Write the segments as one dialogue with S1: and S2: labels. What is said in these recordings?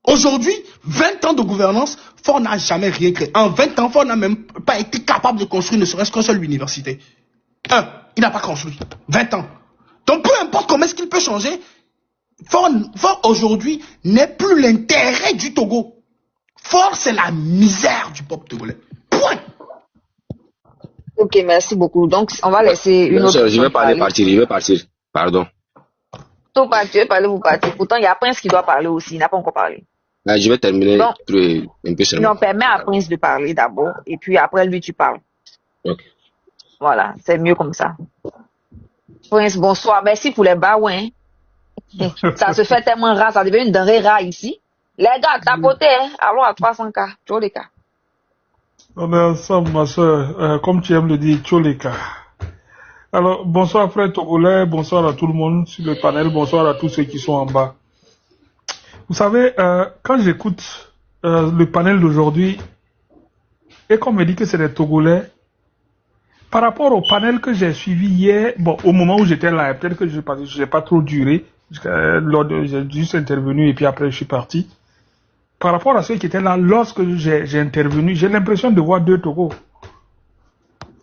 S1: Aujourd'hui, 20 ans de gouvernance, Ford n'a jamais rien créé. En 20 ans, Ford n'a même pas été capable de construire ne serait-ce qu'une seule université. Il n'a pas construit. 20 ans. Donc, peu importe comment est-ce qu'il peut changer, Ford aujourd'hui n'est plus l'intérêt du Togo. Ford, c'est la misère du peuple togolais. Point.
S2: Ok, merci beaucoup. Donc, on va laisser une autre
S3: Je vais partir. Pardon.
S2: Tu veux parler, vous partez. Pourtant, il y a Prince qui doit parler aussi. Il n'a pas encore parlé.
S3: Je vais terminer
S2: Donc,
S3: un peu seulement.
S2: on permet à Prince de parler d'abord. Et puis après, lui, tu parles.
S3: Ok.
S2: Voilà, c'est mieux comme ça. Prince, bonsoir. Merci pour les baouins. Ça se fait tellement rare. Ça devient une denrée rare ici. Les gars, tapotez. Allons à 300K. Tu vois les cas.
S4: On est ensemble, ma soeur. Comme tu aimes le dire, Tcholeka. Alors, bonsoir frère Togolais, bonsoir à tout le monde sur le panel, bonsoir à tous ceux qui sont en bas. Vous savez, quand j'écoute le panel d'aujourd'hui, et qu'on me dit que c'est des Togolais, par rapport au panel que j'ai suivi hier, bon, au moment où j'étais là, peut-être que je n'ai pas trop duré, j'ai juste intervenu et puis après je suis parti. Par rapport à ceux qui étaient là, lorsque j'ai intervenu, j'ai l'impression de voir deux Togos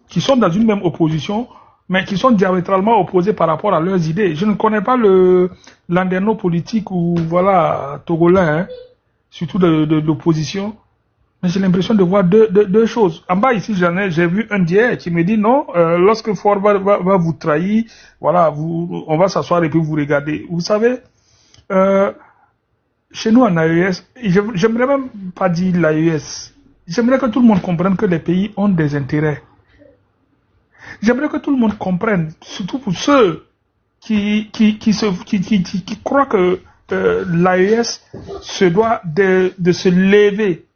S4: qui sont dans une même opposition, mais qui sont diamétralement opposés par rapport à leurs idées. Je ne connais pas le landerneau politique ou voilà togolais, hein, surtout de l'opposition, mais j'ai l'impression de voir deux choses. En bas ici, j'ai vu un d'hier qui me dit non, lorsque Ford va vous trahir, voilà, on va s'asseoir et puis vous regarder. Vous savez, chez nous en AES, j'aimerais même pas dire l'AES, j'aimerais que tout le monde comprenne que les pays ont des intérêts. J'aimerais que tout le monde comprenne, surtout pour ceux qui croient que l'AES se doit de se lever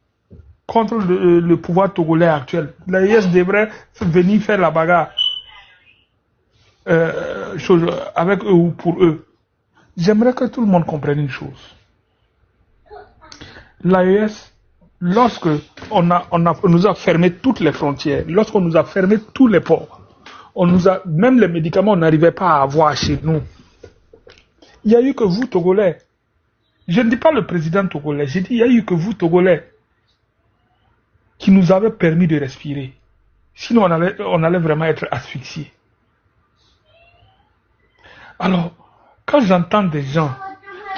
S4: contre le pouvoir togolais actuel. L'AES devrait venir faire la bagarre avec eux ou pour eux. J'aimerais que tout le monde comprenne une chose. L'AES, lorsque on nous a fermé toutes les frontières, lorsqu'on nous a fermé tous les ports, même les médicaments, on n'arrivait pas à avoir chez nous. Il n'y a eu que vous, Togolais. Je ne dis pas le président togolais, j'ai dit il n'y a eu que vous, Togolais, qui nous avez permis de respirer. Sinon, on allait vraiment être asphyxiés. Alors, quand j'entends des gens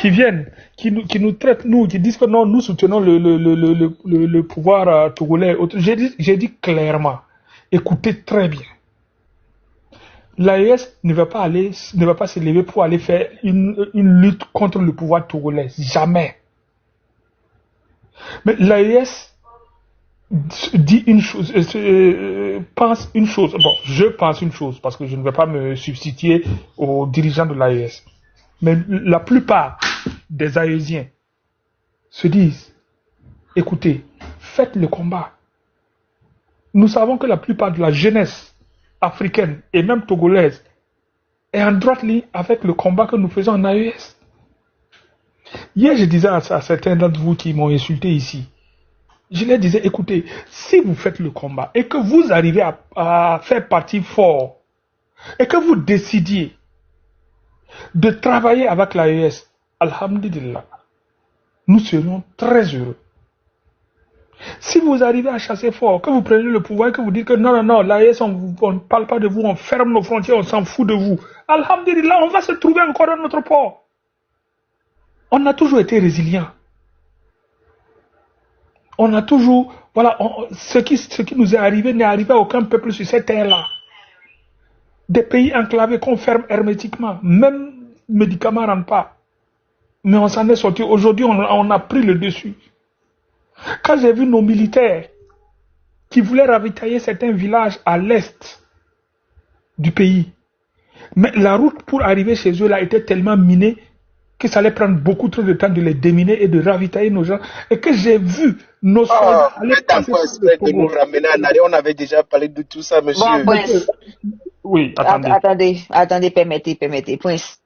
S4: qui viennent, qui nous traitent, qui disent que non, nous soutenons le pouvoir togolais, j'ai dit clairement, écoutez très bien. L'AES ne va pas se lever pour aller faire une lutte contre le pouvoir togolais. Jamais. Mais l'AES dit une chose, pense une chose. Bon, je pense une chose parce que je ne vais pas me substituer aux dirigeants de l'AES. Mais la plupart des AESiens se disent, écoutez, faites le combat. Nous savons que la plupart de la jeunesse africaine et même togolaise est en droite ligne avec le combat que nous faisons en AES. Hier, je disais à certains d'entre vous qui m'ont insulté ici, je leur disais, écoutez, si vous faites le combat et que vous arrivez à faire partie fort et que vous décidiez de travailler avec l'AES, alhamdulillah, nous serions très heureux. Si vous arrivez à chasser fort, que vous prenez le pouvoir et que vous dites que non, l'AES, on ne parle pas de vous, on ferme nos frontières, on s'en fout de vous. Alhamdulillah, on va se trouver encore dans notre port. On a toujours été résilients. On a toujours, voilà, ce qui nous est arrivé n'est arrivé à aucun peuple sur cette terre-là. Des pays enclavés qu'on ferme hermétiquement, même médicaments ne rentrent pas. Mais on s'en est sorti. Aujourd'hui, on a pris le dessus. Quand j'ai vu nos militaires qui voulaient ravitailler certains villages à l'est du pays, mais la route pour arriver chez eux là était tellement minée que ça allait prendre beaucoup trop de temps de les déminer et de ravitailler nos gens, et que j'ai vu nos soldats aller passer
S5: de nous ramener en arrière. On avait déjà parlé de tout ça, monsieur.
S2: Bon, Prince.
S4: Oui, attendez.
S2: Attendez, permettez, Prince.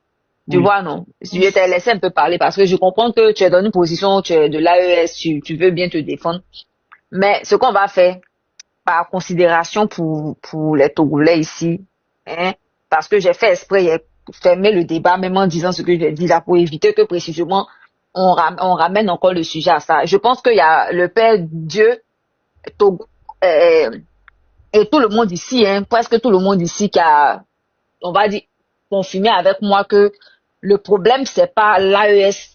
S2: Tu vois, non, je t'ai laissé un peu parler parce que je comprends que tu es dans une position, tu es de l'AES, tu veux bien te défendre. Mais ce qu'on va faire, par considération pour les Togolais ici, hein, parce que j'ai fait exprès, j'ai fermé le débat, même en disant ce que j'ai dit là, pour éviter que précisément on ramène encore le sujet à ça. Je pense qu'il y a le Père Dieu, Togo, et tout le monde ici, hein, presque tout le monde ici qui a, on va dire, confirmé avec moi que le problème, c'est pas l'AES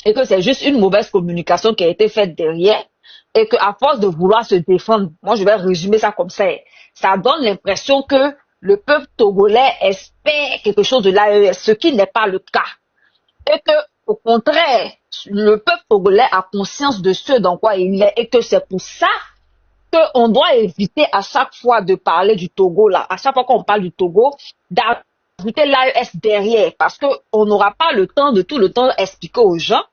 S2: et que c'est juste une mauvaise communication qui a été faite derrière et qu'à force de vouloir se défendre, moi je vais résumer ça comme ça donne l'impression que le peuple togolais espère quelque chose de l'AES, ce qui n'est pas le cas. Et que, au contraire, le peuple togolais a conscience de ce dans quoi il est et que c'est pour ça qu'on doit éviter à chaque fois de parler du Togo là, à chaque fois qu'on parle du Togo, d'ajouter l'AES derrière parce qu'on n'aura pas le temps de tout le temps expliquer aux gens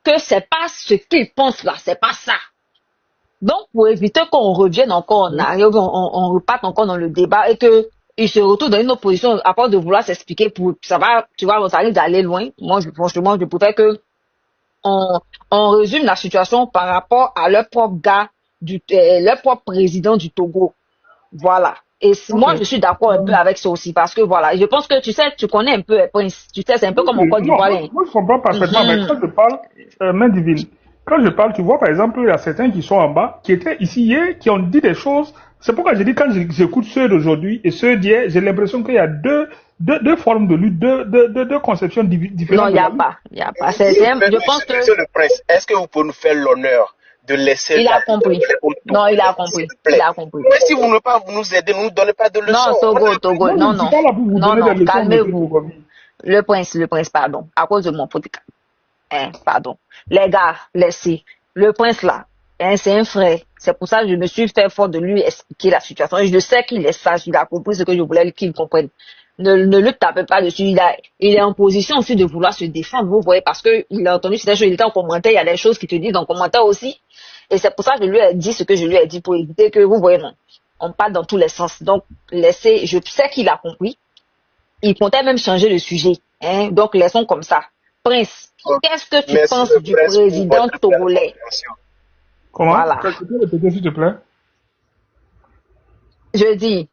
S2: que c'est pas ce qu'ils pensent là, c'est pas ça. Donc, pour éviter qu'on revienne encore en arrière, on reparte encore dans le débat et que ils se retrouvent dans une opposition à part de vouloir s'expliquer pour ça va, tu vois, ça risque d'aller loin. Moi, franchement, je préfère que on résume la situation par rapport à leur propre gars, leur propre président du Togo. Voilà. Et moi, je suis d'accord un peu avec ça aussi parce que voilà, je pense que tu sais, tu connais un peu, tu sais, c'est un peu comme en Côte d'Ivoire.
S4: Moi, je comprends parfaitement, mais quand je parle, main divine, quand je parle, tu vois, par exemple, il y a certains qui sont en bas, qui étaient ici hier, qui ont dit des choses. C'est pourquoi je dis, quand j'écoute ceux d'aujourd'hui et ceux d'hier, j'ai l'impression qu'il y a deux formes de lutte, deux conceptions différentes.
S2: Non, il n'y a pas. Je pense que...
S5: Monsieur le Prince, est-ce que vous pouvez nous faire l'honneur de laisser...
S2: Il a compris. Non, il a compris. Il a compris.
S5: Mais si vous ne pas nous aider, ne nous donnez pas de leçons.
S2: Non, Togo, non, calmez-vous. Le prince, pardon, à cause de mon podcast. Pardon. Les gars, laissez. Le prince là, c'est un frère. C'est pour ça que je me suis fait fort de lui expliquer la situation. Et je sais qu'il est sage, il a compris ce que je voulais qu'il comprenne. Ne le tapez pas dessus. Il est en position aussi de vouloir se défendre, vous voyez, parce que il a entendu certaines choses, il était en commentaire, il y a des choses qui te disent en commentaire aussi. Et c'est pour ça que je lui ai dit ce que je lui ai dit pour éviter que, vous voyez, non, on parle dans tous les sens. Donc, laissez, je sais qu'il a compris. Il comptait même changer le sujet. Donc, laissons comme ça. Prince, qu'est-ce que tu penses du président togolais?
S4: Comment?
S2: Voilà.
S4: S'il te plaît.
S2: Je dis,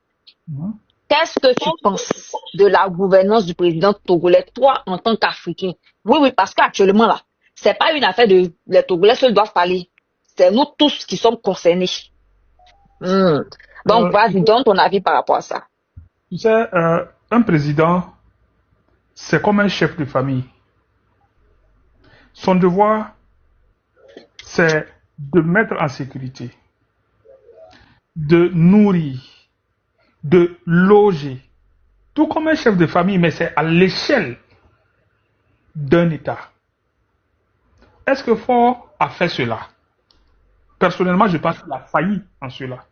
S2: qu'est-ce que tu penses de la gouvernance du président togolais, toi, en tant qu'Africain? Oui, parce qu'actuellement, là, c'est pas une affaire de les Togolais seuls doivent parler. C'est nous tous qui sommes concernés. Donc, vas-y, donne ton avis par rapport à ça.
S4: Tu sais, un président, c'est comme un chef de famille. Son devoir, c'est de mettre en sécurité, de nourrir, de loger, tout comme un chef de famille, mais c'est à l'échelle d'un État. Est-ce que Faure a fait cela? Personnellement, je pense qu'il a failli en cela.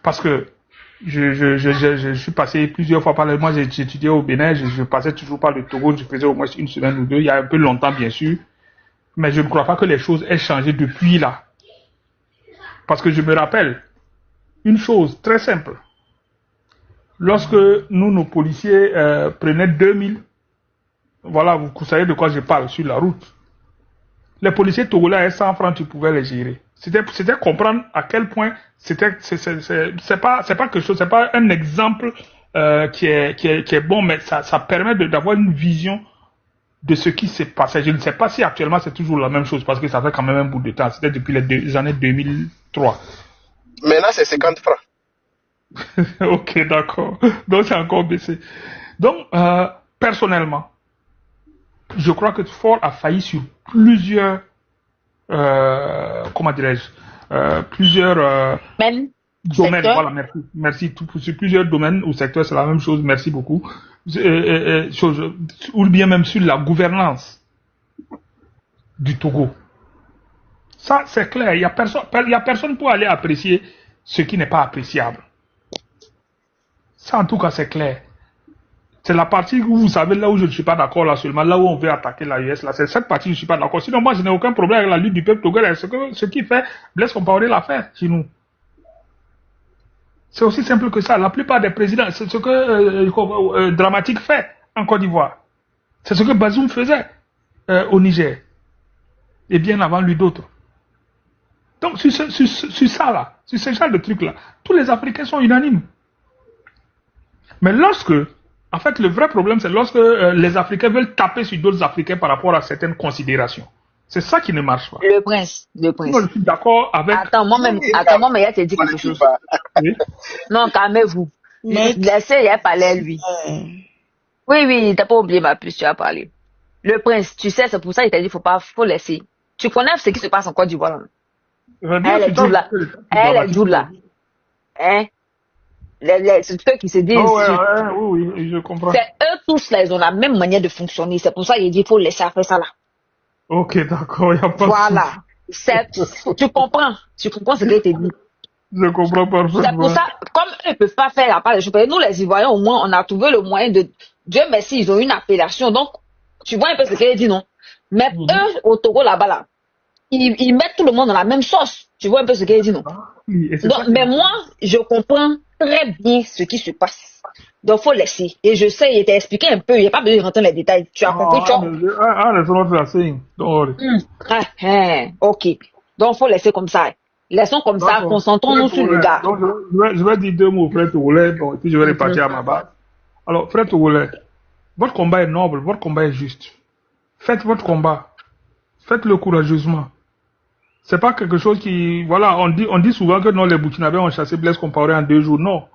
S4: Parce que je suis passé plusieurs fois par là. Moi, j'ai étudié au Bénin, je passais toujours par le Togo, je faisais au moins une semaine ou deux, il y a un peu longtemps, bien sûr. Mais je ne crois pas que les choses aient changé depuis là. Parce que je me rappelle une chose très simple. Lorsque nos policiers prenaient 2000, voilà, vous savez de quoi je parle, sur la route. Les policiers togolais à 100 francs, tu pouvais les gérer. C'était comprendre à quel point c'est pas quelque chose, c'est pas un exemple qui est bon, mais ça permet d'avoir une vision de ce qui s'est passé. Je ne sais pas si actuellement c'est toujours la même chose parce que ça fait quand même un bout de temps. C'était depuis les années 2003.
S5: Maintenant, c'est 50 francs.
S4: Ok, d'accord. Donc, c'est encore baissé. Donc, personnellement, je crois que Faure a failli sur plusieurs, comment dirais-je, plusieurs domaines. Voilà, merci. Sur plusieurs domaines ou secteurs, c'est la même chose. Merci beaucoup. Ou bien même sur la gouvernance du Togo. Ça, c'est clair. Il y a personne pour aller apprécier ce qui n'est pas appréciable. Ça, en tout cas, c'est clair. C'est la partie où, vous savez, là où je ne suis pas d'accord, là seulement, là où on veut attaquer l'AES, là, c'est cette partie où je ne suis pas d'accord. Sinon, moi, je n'ai aucun problème avec la lutte du peuple togolais. Ce qui fait Blaise Compaoré l'a fait chez nous. C'est aussi simple que ça. La plupart des présidents, c'est ce que Dramatique fait en Côte d'Ivoire. C'est ce que Bazoum faisait au Niger. Et bien avant lui d'autres. Donc, sur ça, là, sur ce genre de trucs-là, tous les Africains sont unanimes. Mais lorsque En fait, le vrai problème, c'est lorsque les Africains veulent taper sur d'autres Africains par rapport à certaines considérations. C'est ça qui ne marche pas.
S2: Le prince.
S4: Moi, je suis d'accord avec...
S2: Attends, moi-même, il a dit quelque chose.
S4: Oui.
S2: Non, calmez-vous.
S1: Mais-
S2: Laissez, il a parlé, lui. Oui, t'as pas oublié ma puce, tu as parlé. Le prince, tu sais, c'est pour ça qu'il t'a dit, faut laisser. Tu connais ce qui se passe en Côte d'Ivoire, là. Elle est toute là. Elle est toute là. Hein? C'est ceux qui se disent.
S4: Oui, je comprends.
S2: C'est eux tous là, ils ont la même manière de fonctionner. C'est pour ça qu'il dit, il faut laisser faire ça là.
S4: Ok, d'accord, il n'y a pas
S2: Voilà. Tu comprends ce qu'il t'a dit.
S4: Je comprends parfaitement.
S2: C'est pour ça, comme eux ne peuvent pas faire la part des choses, nous les Ivoiriens, au moins, on a trouvé le moyen de... Dieu merci, ils ont une appellation. Donc, tu vois un peu ce qu'il dit, non? Mais eux, au Togo, là-bas, là, ils mettent tout le monde dans la même sauce. Tu vois un peu ce qu'il dit, non?
S4: Oui,
S2: Donc, mais moi, je comprends très bien ce qui se passe. Donc, faut laisser. Et je sais, il t'a expliqué un peu, il n'y a pas besoin de rentrer dans les détails. Tu as compris, tu vois?
S4: That's what I'm saying. Don't worry.
S2: Ok. Donc, faut laisser comme ça. Laissons comme ça, concentrons-nous sur le gars.
S4: Donc, je vais dire 2 mots au frère Togolais, bon, et puis je vais repartir à ma base. Alors, frère Togolais, votre combat est noble, votre combat est juste. Faites votre combat. Faites-le courageusement. C'est pas quelque chose qui... Voilà, on dit souvent que non, les Burkinabés ont chassé Blaise Compaoré en 2 jours. Non.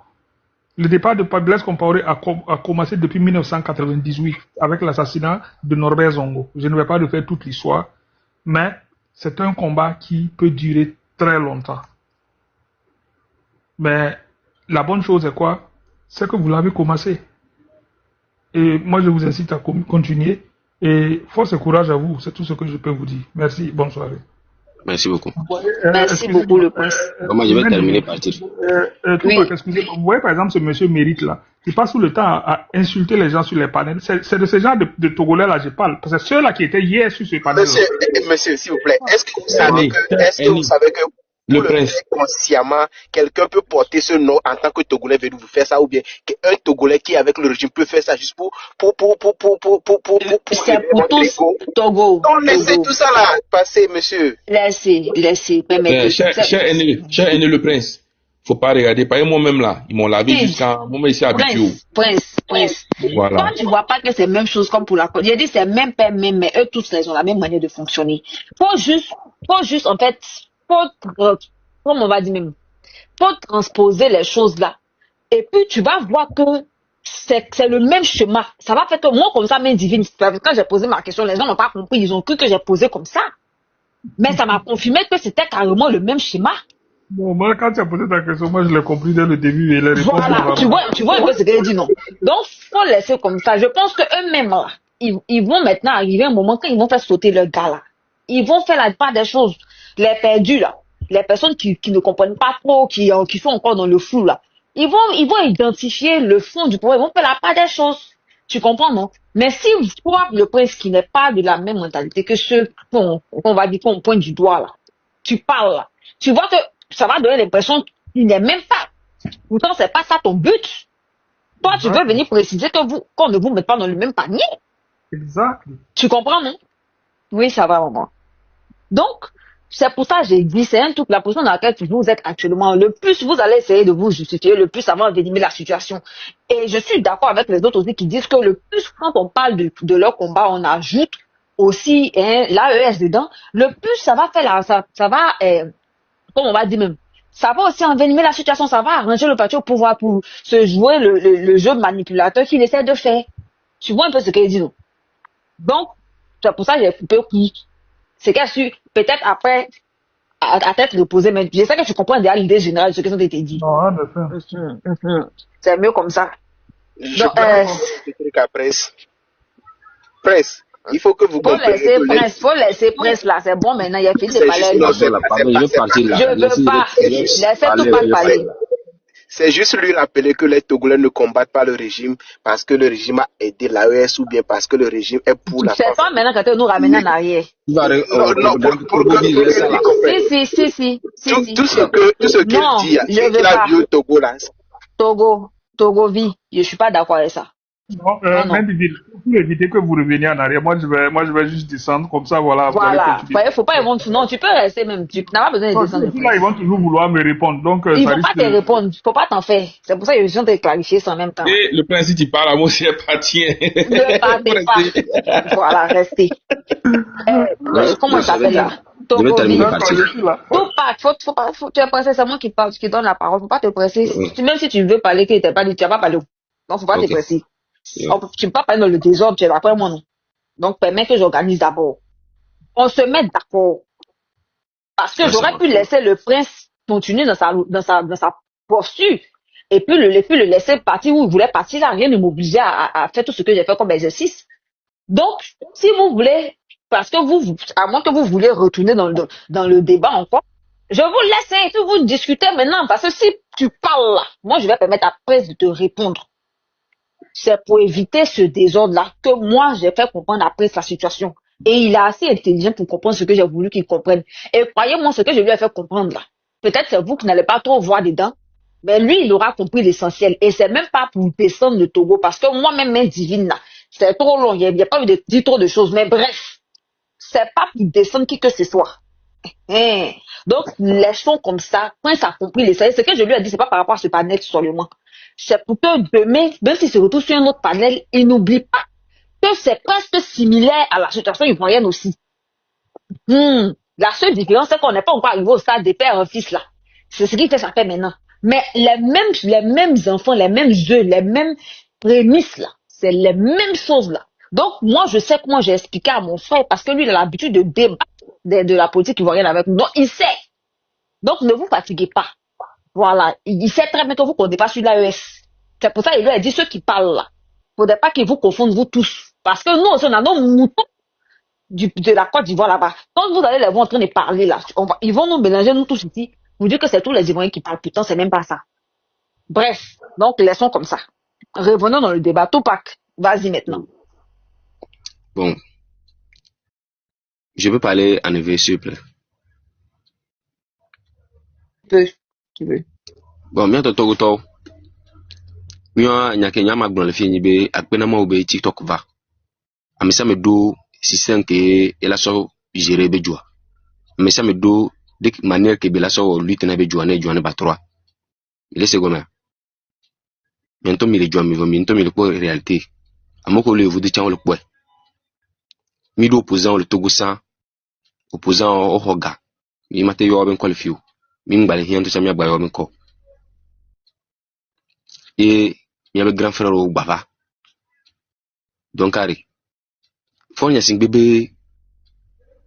S4: Le départ de Blaise Compaoré a commencé depuis 1998 avec l'assassinat de Norbert Zongo. Je ne vais pas refaire toute l'histoire, mais c'est un combat qui peut durer très longtemps. Mais la bonne chose est quoi? C'est que vous l'avez commencé. Et moi, je vous incite à continuer. Et force et courage à vous. C'est tout ce que je peux vous dire. Merci. Bonne soirée.
S3: Merci beaucoup.
S2: Merci beaucoup, le prince.
S3: Moi, je vais terminer par dire.
S4: Excusez-moi. Vous voyez, par exemple, ce monsieur Mérite là, qui passe tout le temps à insulter les gens sur les panels. C'est de ce genre de Togolais là, je parle. Parce que ceux-là qui étaient hier sur ce panel.
S5: Monsieur, s'il vous plaît, est-ce que vous savez que
S3: Le
S5: pour le
S3: prince.
S5: faire consciemment, quelqu'un peut porter ce nom en tant que Togolais venir vous faire ça, ou bien qu'un Togolais qui est avec le régime peut faire ça juste pour
S2: c'est pour tous Togo.
S5: Non, laissez tout ça là passer, monsieur.
S2: Laissez, permettez.
S6: Cher aîné le prince, faut pas regarder. Par exemple, moi-même là, ils m'ont lavé jusqu'à un moment ici habitué.
S2: Prince.
S6: Voilà.
S2: Toi, tu vois pas que c'est la même chose comme pour la Côte. J'ai dit c'est même père, même, mais eux tous, ils ont la même manière de fonctionner. Faut juste, en fait, comme on va dire même, faut transposer les choses là. Et puis, tu vas voir que c'est le même schéma. Ça va faire que moi, comme ça, main divine, quand j'ai posé ma question, les gens n'ont pas compris. Ils ont cru que j'ai posé comme ça. Mais ça m'a confirmé que c'était carrément le même schéma.
S4: Bon, moi, quand tu as posé ta question, moi, je l'ai compris dès le début et les réponses.
S2: Voilà, tu vois un peu ce qu'elle dit, non? Donc, faut laisser comme ça. Je pense que eux-mêmes, là, ils vont maintenant arriver un moment quand ils vont faire sauter leur gars, là. Ils vont faire la part des choses. Les perdus, là. Les personnes qui ne comprennent pas trop, qui sont encore dans le flou, là. Ils vont identifier le fond du problème. Ils vont faire la part des choses. Tu comprends, non? Mais si toi, le prince qui n'est pas de la même mentalité que ceux qu'on va dire qu'on pointe du doigt, là. Tu parles, là. Tu vois que ça va donner l'impression qu'il n'est même pas. Pourtant, c'est pas ça ton but. Toi, tu veux venir préciser qu'on ne vous mette pas dans le même panier.
S4: Exact.
S2: Tu comprends, non? Oui, ça va, maman. Donc, c'est pour ça que j'ai dit, c'est un truc, la position dans laquelle vous êtes actuellement, le plus vous allez essayer de vous justifier, le plus ça va envenimer la situation. Et je suis d'accord avec les autres aussi qui disent que le plus, quand on parle de leur combat, on ajoute aussi l'AES dedans, le plus ça va faire ça va, comme on va dire même, ça va aussi envenimer la situation, ça va arranger le parti au pouvoir pour se jouer le jeu manipulateur qu'il essaie de faire. Tu vois un peu ce qu'il dit, non? Donc, c'est pour ça que j'ai coupé court. C'est qu'elle a su, peut-être après, à tête reposée, mais je sais que tu comprends déjà l'idée générale de ce qui a été dit.
S4: Non, en effet.
S2: C'est mieux comme ça.
S5: Je peux après. Presse. Il faut que vous compreniez.
S2: Faut laisser Prince là, c'est bon maintenant, il a fini de parler.
S3: Je veux partir là.
S2: Je veux pas. Laissez tout pas parler.
S5: C'est juste lui rappeler que les Togolais ne combattent pas le régime parce que le régime a aidé l'AES ou bien parce que le régime est pour la.
S2: C'est pas maintenant quand tu nous ramènes en arrière.
S5: Non, pour que
S2: Si.
S5: Tout ce qu'il dit, c'est qu'il a vu au Togo là.
S2: Togo vit. Je suis pas d'accord avec ça.
S4: Non,
S2: Ah non.
S4: même Vivi, pour éviter que vous reveniez en arrière, moi, je vais juste descendre, comme ça, voilà, vous allez
S2: Voilà.
S4: continuer.
S2: Faut pas, non, tu peux rester même. Tu n'as pas besoin de
S4: Non,
S2: descendre le
S4: là, ils
S2: prince.
S4: vont toujours vouloir me répondre, donc
S2: Ils
S4: ça
S2: vont
S4: risque
S2: pas te
S4: de...
S2: répondre. Faut pas t'en faire. C'est pour ça que je viens de clarifier ça en même temps.
S6: Et le prince, si tu parles, moi aussi, elle partie.
S2: Ne partez pas. Voilà, restez.
S3: Ouais,
S2: Comment il
S3: je vais,
S2: s'appelle là?
S3: je vais terminer
S2: Togovi.
S3: par
S4: D'accord,
S3: partir.
S4: je suis là.
S2: Faut pas, tu es pressé, c'est moi qui parle, qui donne la parole. Faut pas te presser.
S3: Oui.
S2: Même si tu veux parler, qu'il t'est pas dit, tu vas pas parler. Donc, faut pas te
S3: Ok.
S2: presser.
S3: Yeah.
S2: Tu peux pas parler dans le désordre, tu es d'après moi, non. Donc, permets que j'organise d'abord. On se met d'accord. Parce que
S3: Ouais, ça
S2: j'aurais
S3: va.
S2: pu laisser le prince continuer dans sa posture. Et puis le laisser partir où il voulait partir là. Rien ne m'obligeait à faire tout ce que j'ai fait comme exercice. Donc, si vous voulez, parce que à moins que vous voulez retourner dans le débat encore, je vous laisse et puis vous discutez maintenant. Parce que si tu parles là, moi je vais permettre à Prince de te répondre. C'est pour éviter ce désordre-là que moi j'ai fait comprendre à Prince la situation. Et il est assez intelligent pour comprendre ce que j'ai voulu qu'il comprenne. Et croyez-moi, ce que je lui ai fait comprendre là, peut-être c'est vous qui n'allez pas trop voir dedans, mais lui, il aura compris l'essentiel. Et c'est même pas pour descendre le Togo, parce que moi-même, main divine là, c'est trop long, il n'y a pas eu de dire trop de choses. Mais bref, c'est pas pour descendre qui que ce soit. Hein. Donc, laissons comme ça, quand ça a compris l'essentiel, ce que je lui ai dit, c'est pas par rapport à ce panel seulement. C'est pour que demain, même s'il se retrouve sur un autre panel, il n'oublie pas que c'est presque similaire à la situation ivoirienne aussi. La seule différence, c'est qu'on n'est pas encore arrivé au stade des pères et fils là. C'est ce qui fait ça fait maintenant. Mais les mêmes enfants, les mêmes œufs, les mêmes prémices là, c'est les mêmes choses là. Donc, moi, je sais comment j'ai expliqué à mon frère, parce que lui, il a l'habitude de débattre de la politique ivoirienne avec nous. Donc, il sait. Donc, ne vous fatiguez pas. Voilà. Il sait très bien que vous ne comptez pas sur l'AES. C'est pour ça qu'il lui a dit ceux qui parlent là. Il ne faudrait pas qu'ils vous confondent, vous tous. Parce que nous aussi, on a nos moutons de la Côte d'Ivoire là-bas. Quand vous allez les voir en train de parler là, ils vont nous mélanger, nous tous ici. Vous dire que c'est tous les Ivoiriens qui parlent. Putain, c'est même pas ça. Bref. Donc, laissons comme ça. Revenons dans le débat. Tupac, vas-y maintenant.
S3: Bon, je peux parler en anglais, s'il vous plaît.
S2: Tu veux.
S3: Bon, mieux de Togo, mieux nyake nyama gbon le fi ni be akpena ma be TikTok va. Amisa me do système que ela so gérer be joa. Amisa me do de manière que bela so lutte na be joa ne ba 3. Il est second. Bientôt mi le joa mi bientôt mi le pour réalité. Amoko le vous de tiens le point. Mi do opposant le Togo sans opposant au hoga. Mi mate yo ben qualifié. Mi ngbale hian to chamia ba yo ben ko. Et il y a le grand frère au Bava. Donc, Harry, faut y avoir bébé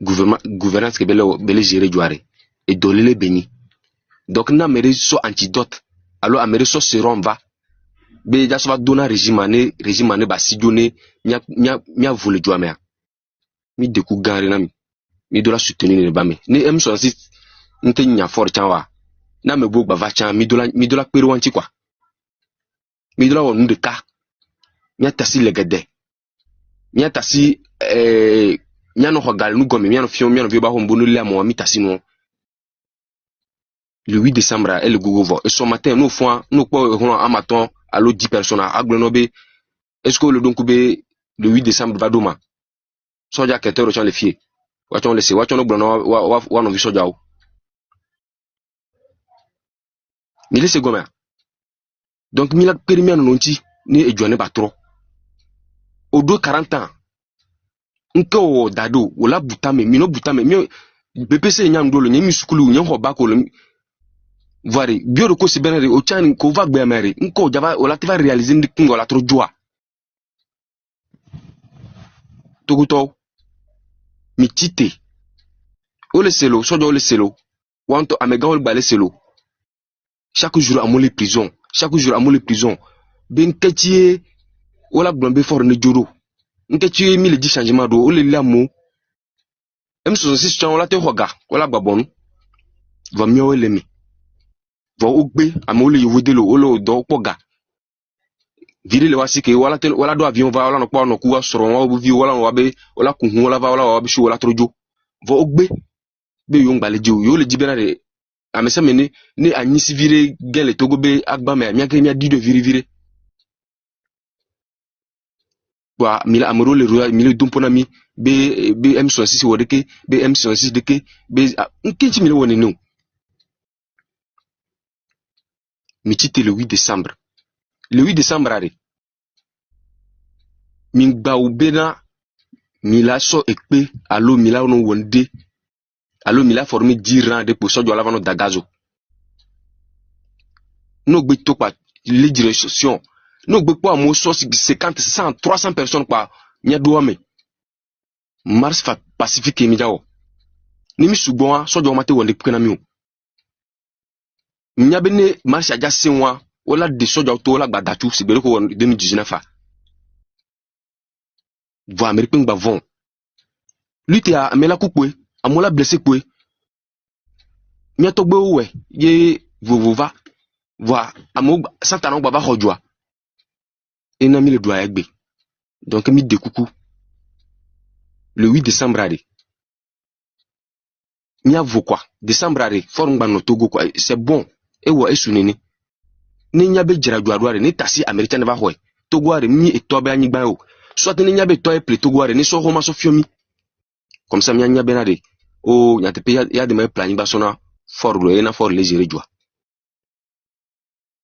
S3: gouvernance que belle gérer jouare et donner les bénis. Donc, na mérite so antidote. Alors, à mérite so serum va. Bé ya so va donner régime ne ba si donner mia voulu jouer mais. Mi de coup gare na mi dola soutenir ne ba me. Ne M66 nte nya fort chanwa. Na me bo Bava chan mi dola pero anti quoi. Mi dola on de cas. Mia tasi legade. Mia tasi miano hogal nous gomme miano fion miano viba hombo nous la mo mi tasi no le 8 décembre et le gogo et son matin nous font nous quoi on amaton allo 10 personnes à glonobe est-ce que le donc be le 8 décembre va doma soja ketero chan le fie wachon le se wachon no glono wa no vi soja o mi le se gomme donc mi la permis no nti ni ejuane ba trop au 40 ans nko dado wala butame mino butame mi BPC nyam dolo nyemi skulu nyem ho bako le vari bioro ko sibenere o chani ko va gbe amere nko java wala tiva réaliser ndi kingo la tro joa toguto mi tite ole selo sojo ole selo wanto amega ol bale selo chaque jour amole prison ben ketie wala blombe for ne joro nketie mi le di changement do ole lamo M66 chan wala te hoga wala babonu va mi ole mi va ogbe amole yewedelo ole do poga viri le wasi ke wala do avion va wala no kwa no kuwa soro wa vi wala wa be wala kuhu wala va wala wa be shu wala trojo va ogbe be yo ngbale ji yo le jibena de amesa meni ni anyisi vire gen le Togo be agba me amiake mi adi de viri Wa mila amoro le roya mila dumponami be M66 wodeke be M66 deke be nkinchi mila woni no. Mitite le 8 décembre. Le 8 décembre are. Mingba ubena mila so ekpe alo mila no wonde alo mila formé 10 rangs de pour so la vano dagazo. No gbe to pa les directions. No gbe po amo so 50 100 300 personnes pa nya douame. Mars fa pacifique mi jao. Ni mi sugbon so mate wonde pukena mi o. Nya bene mars aja senwa wala de so to la gbadatu si bere ko 2019 va américain ba von. Lui te a mela kupwe, amola blessé kwe. Nya to gbe we ye vovova. Voa amo santana ba hojwa. Et n'a mis le doigt egbe. Donc mi de coucou. Le 8 décembre are. Nya vo quoi. Décembre are forme ba no Togo quoi. C'est bon. E wo esunene. Ni nya be jira douare ni tasi américain va hoy. Togo are mi e to be anyi gba o. Soit ni nya be to e ple Togo are ni so homa so fiomi. Comme ça nya benade. O nya te pe ya de me planning ba sona for le na for les jere joa.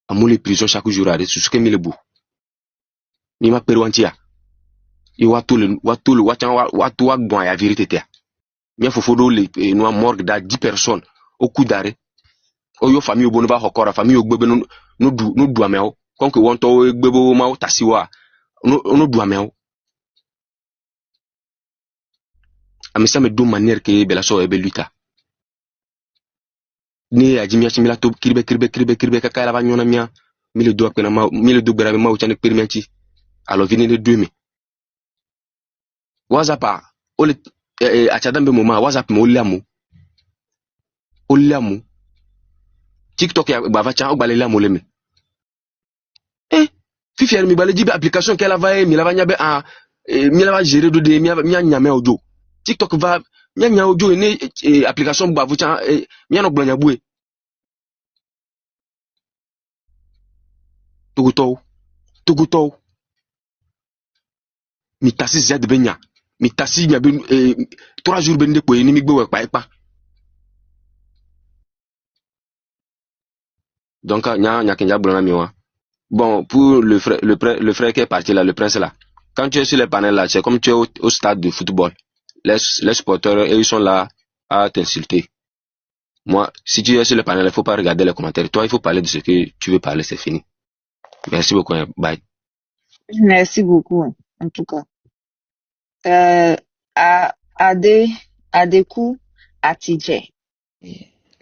S3: Amole prison chaque jour are sous que mi le bou. Ni ma peruantia. I watu wa bon ya vérité te. Mia fofodo le no morgue da 10 personnes au coup d'arrêt. O yo famille obo no va hokora famille ogbebe no du ameo. Konke wonto gbebo ma o tasiwa no du ameo. Amisa me do manière que bela so ebe luta. Ni ajimia chimila to kirbe kaka la banyona mia mille do akena ma mille do berabe ma o chane permenti. Alors vini de 2000. WhatsApp ole achadambe moma WhatsApp mo oliamu TikTok ya bavacha o balela mo leme fifi mi bale jibe application qu'elle va mi la va nyabe mi la va gérer de mi nyame audio TikTok va nya audio ne application bavacha mi no gbanya bue toguto mi tasi z benya mi tasi nya be 3 jours bende ko ni mi gbe we pa. Donc nya kenja blona miwa. Bon, pour le frère qui est parti là, le prince là. Quand tu es sur les panels là, c'est comme tu es au stade de football. Les supporters, ils sont là à t'insulter. Moi, si tu es sur les panels, il faut pas regarder les commentaires. Toi, il faut parler de ce que tu veux parler, c'est fini. Merci beaucoup. Bye.
S2: Merci beaucoup, en tout cas. Adeku Atidje.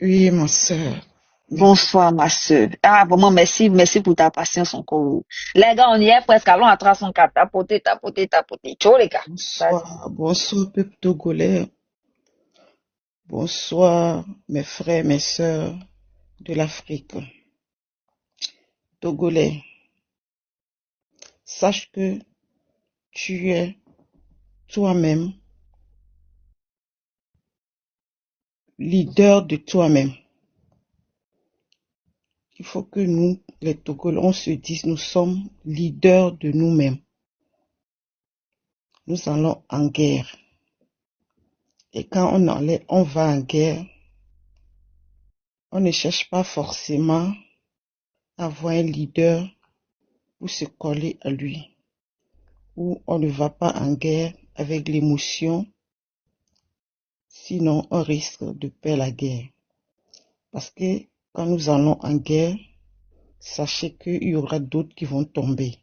S7: Oui, ma soeur.
S2: Bonsoir, ma soeur. Ah, vraiment, merci pour ta patience encore. Les gars, on y est presque. Allons à 304. Tapoter. Ciao, les gars.
S7: Bonsoir, peuple togolais. Bonsoir, mes frères, mes sœurs de l'Afrique. Togolais, sache que tu es toi-même leader de toi-même. Il faut que nous, les Togolais, on se dise, nous sommes leaders de nous-mêmes. Nous allons en guerre. Et quand on va en guerre, on ne cherche pas forcément à avoir un leader pour se coller à lui. Ou on ne va pas en guerre avec l'émotion, sinon on risque de perdre la guerre. Parce que quand nous allons en guerre, sachez qu'il y aura d'autres qui vont tomber.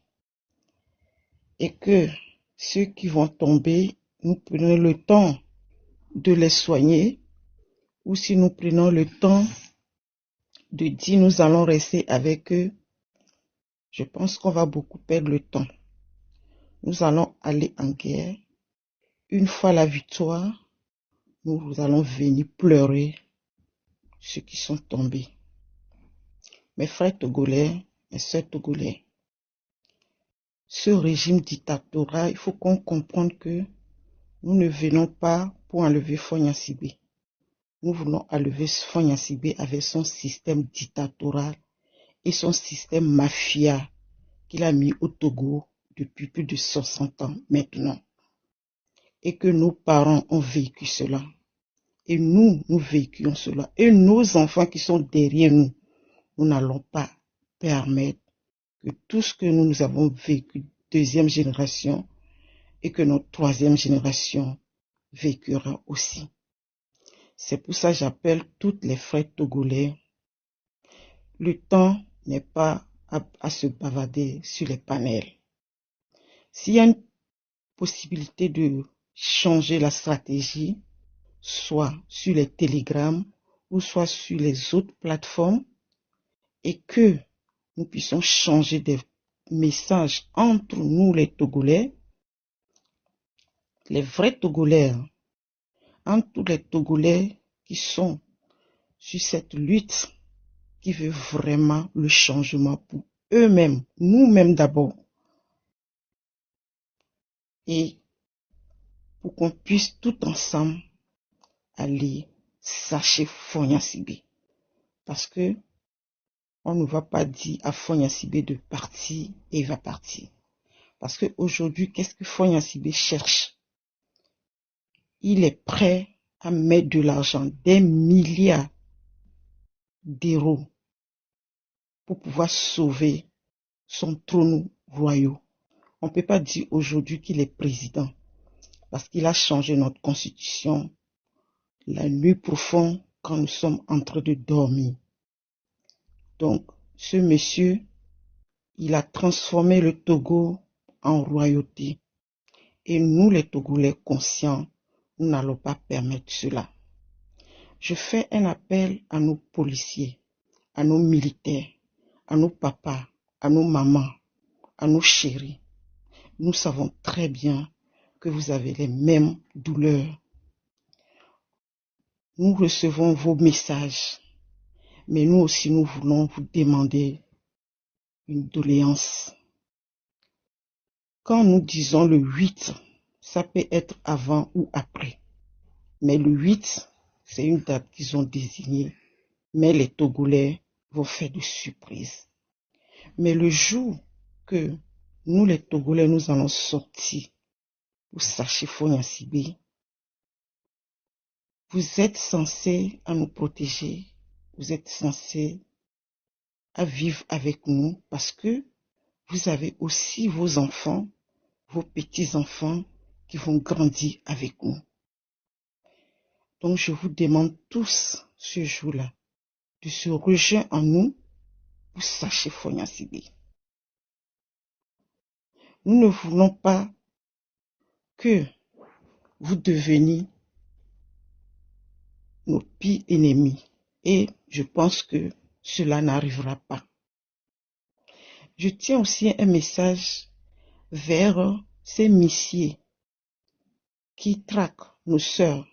S7: Et que ceux qui vont tomber, nous prenons le temps de les soigner, ou si nous prenons le temps de dire nous allons rester avec eux, je pense qu'on va beaucoup perdre le temps. Nous allons aller en guerre. Une fois la victoire, nous allons venir pleurer ceux qui sont tombés. Mes frères togolais, mes sœurs togolais, ce régime dictatorial, il faut qu'on comprenne que nous ne venons pas pour enlever Fonia Sibé. Nous voulons enlever Fonia Sibé avec son système dictatorial et son système mafia qu'il a mis au Togo depuis plus de 60 ans maintenant. Et que nos parents ont vécu cela. Et nous vécuons cela. Et nos enfants qui sont derrière nous, nous n'allons pas permettre que tout ce que nous avons vécu, deuxième génération, et que notre troisième génération vécura aussi. C'est pour ça que j'appelle toutes les frères togolais. Le temps n'est pas à se bavader sur les panels. S'il y a une possibilité de changer la stratégie, soit sur les télégrammes ou soit sur les autres plateformes, et que nous puissions changer des messages entre nous les Togolais, les vrais Togolais, entre les Togolais qui sont sur cette lutte, qui veut vraiment le changement pour eux-mêmes, nous-mêmes d'abord, et pour qu'on puisse tout ensemble aller sacher Fonya Sibé. Parce que on ne va pas dire à Fonya Sibé de partir et il va partir. Parce qu'aujourd'hui, qu'est-ce que Fonya Sibé cherche? Il est prêt à mettre de l'argent, des milliards d'euros pour pouvoir sauver son trône royal. On ne peut pas dire aujourd'hui qu'il est président parce qu'il a changé notre constitution la nuit profonde quand nous sommes en train de dormir. Donc, ce monsieur, il a transformé le Togo en royauté. Et nous, les Togolais conscients, nous n'allons pas permettre cela. Je fais un appel à nos policiers, à nos militaires, à nos papas, à nos mamans, à nos chéris. Nous savons très bien que vous avez les mêmes douleurs. Nous recevons vos messages, mais nous aussi nous voulons vous demander une doléance. Quand nous disons le 8, ça peut être avant ou après. Mais le 8, c'est une date qu'ils ont désignée. Mais les Togolais vont faire de surprises. Mais le jour que nous, les Togolais, nous allons sortir pour sacher Fonya Sibé, vous êtes censés à nous protéger, vous êtes censés à vivre avec nous parce que vous avez aussi vos enfants, vos petits-enfants qui vont grandir avec nous. Donc je vous demande tous ce jour-là de se rejoindre en nous pour sacher Fonya Sibé. Nous ne voulons pas que vous deveniez nos pires ennemis et je pense que cela n'arrivera pas. Je tiens aussi un message vers ces missiers qui traquent nos sœurs.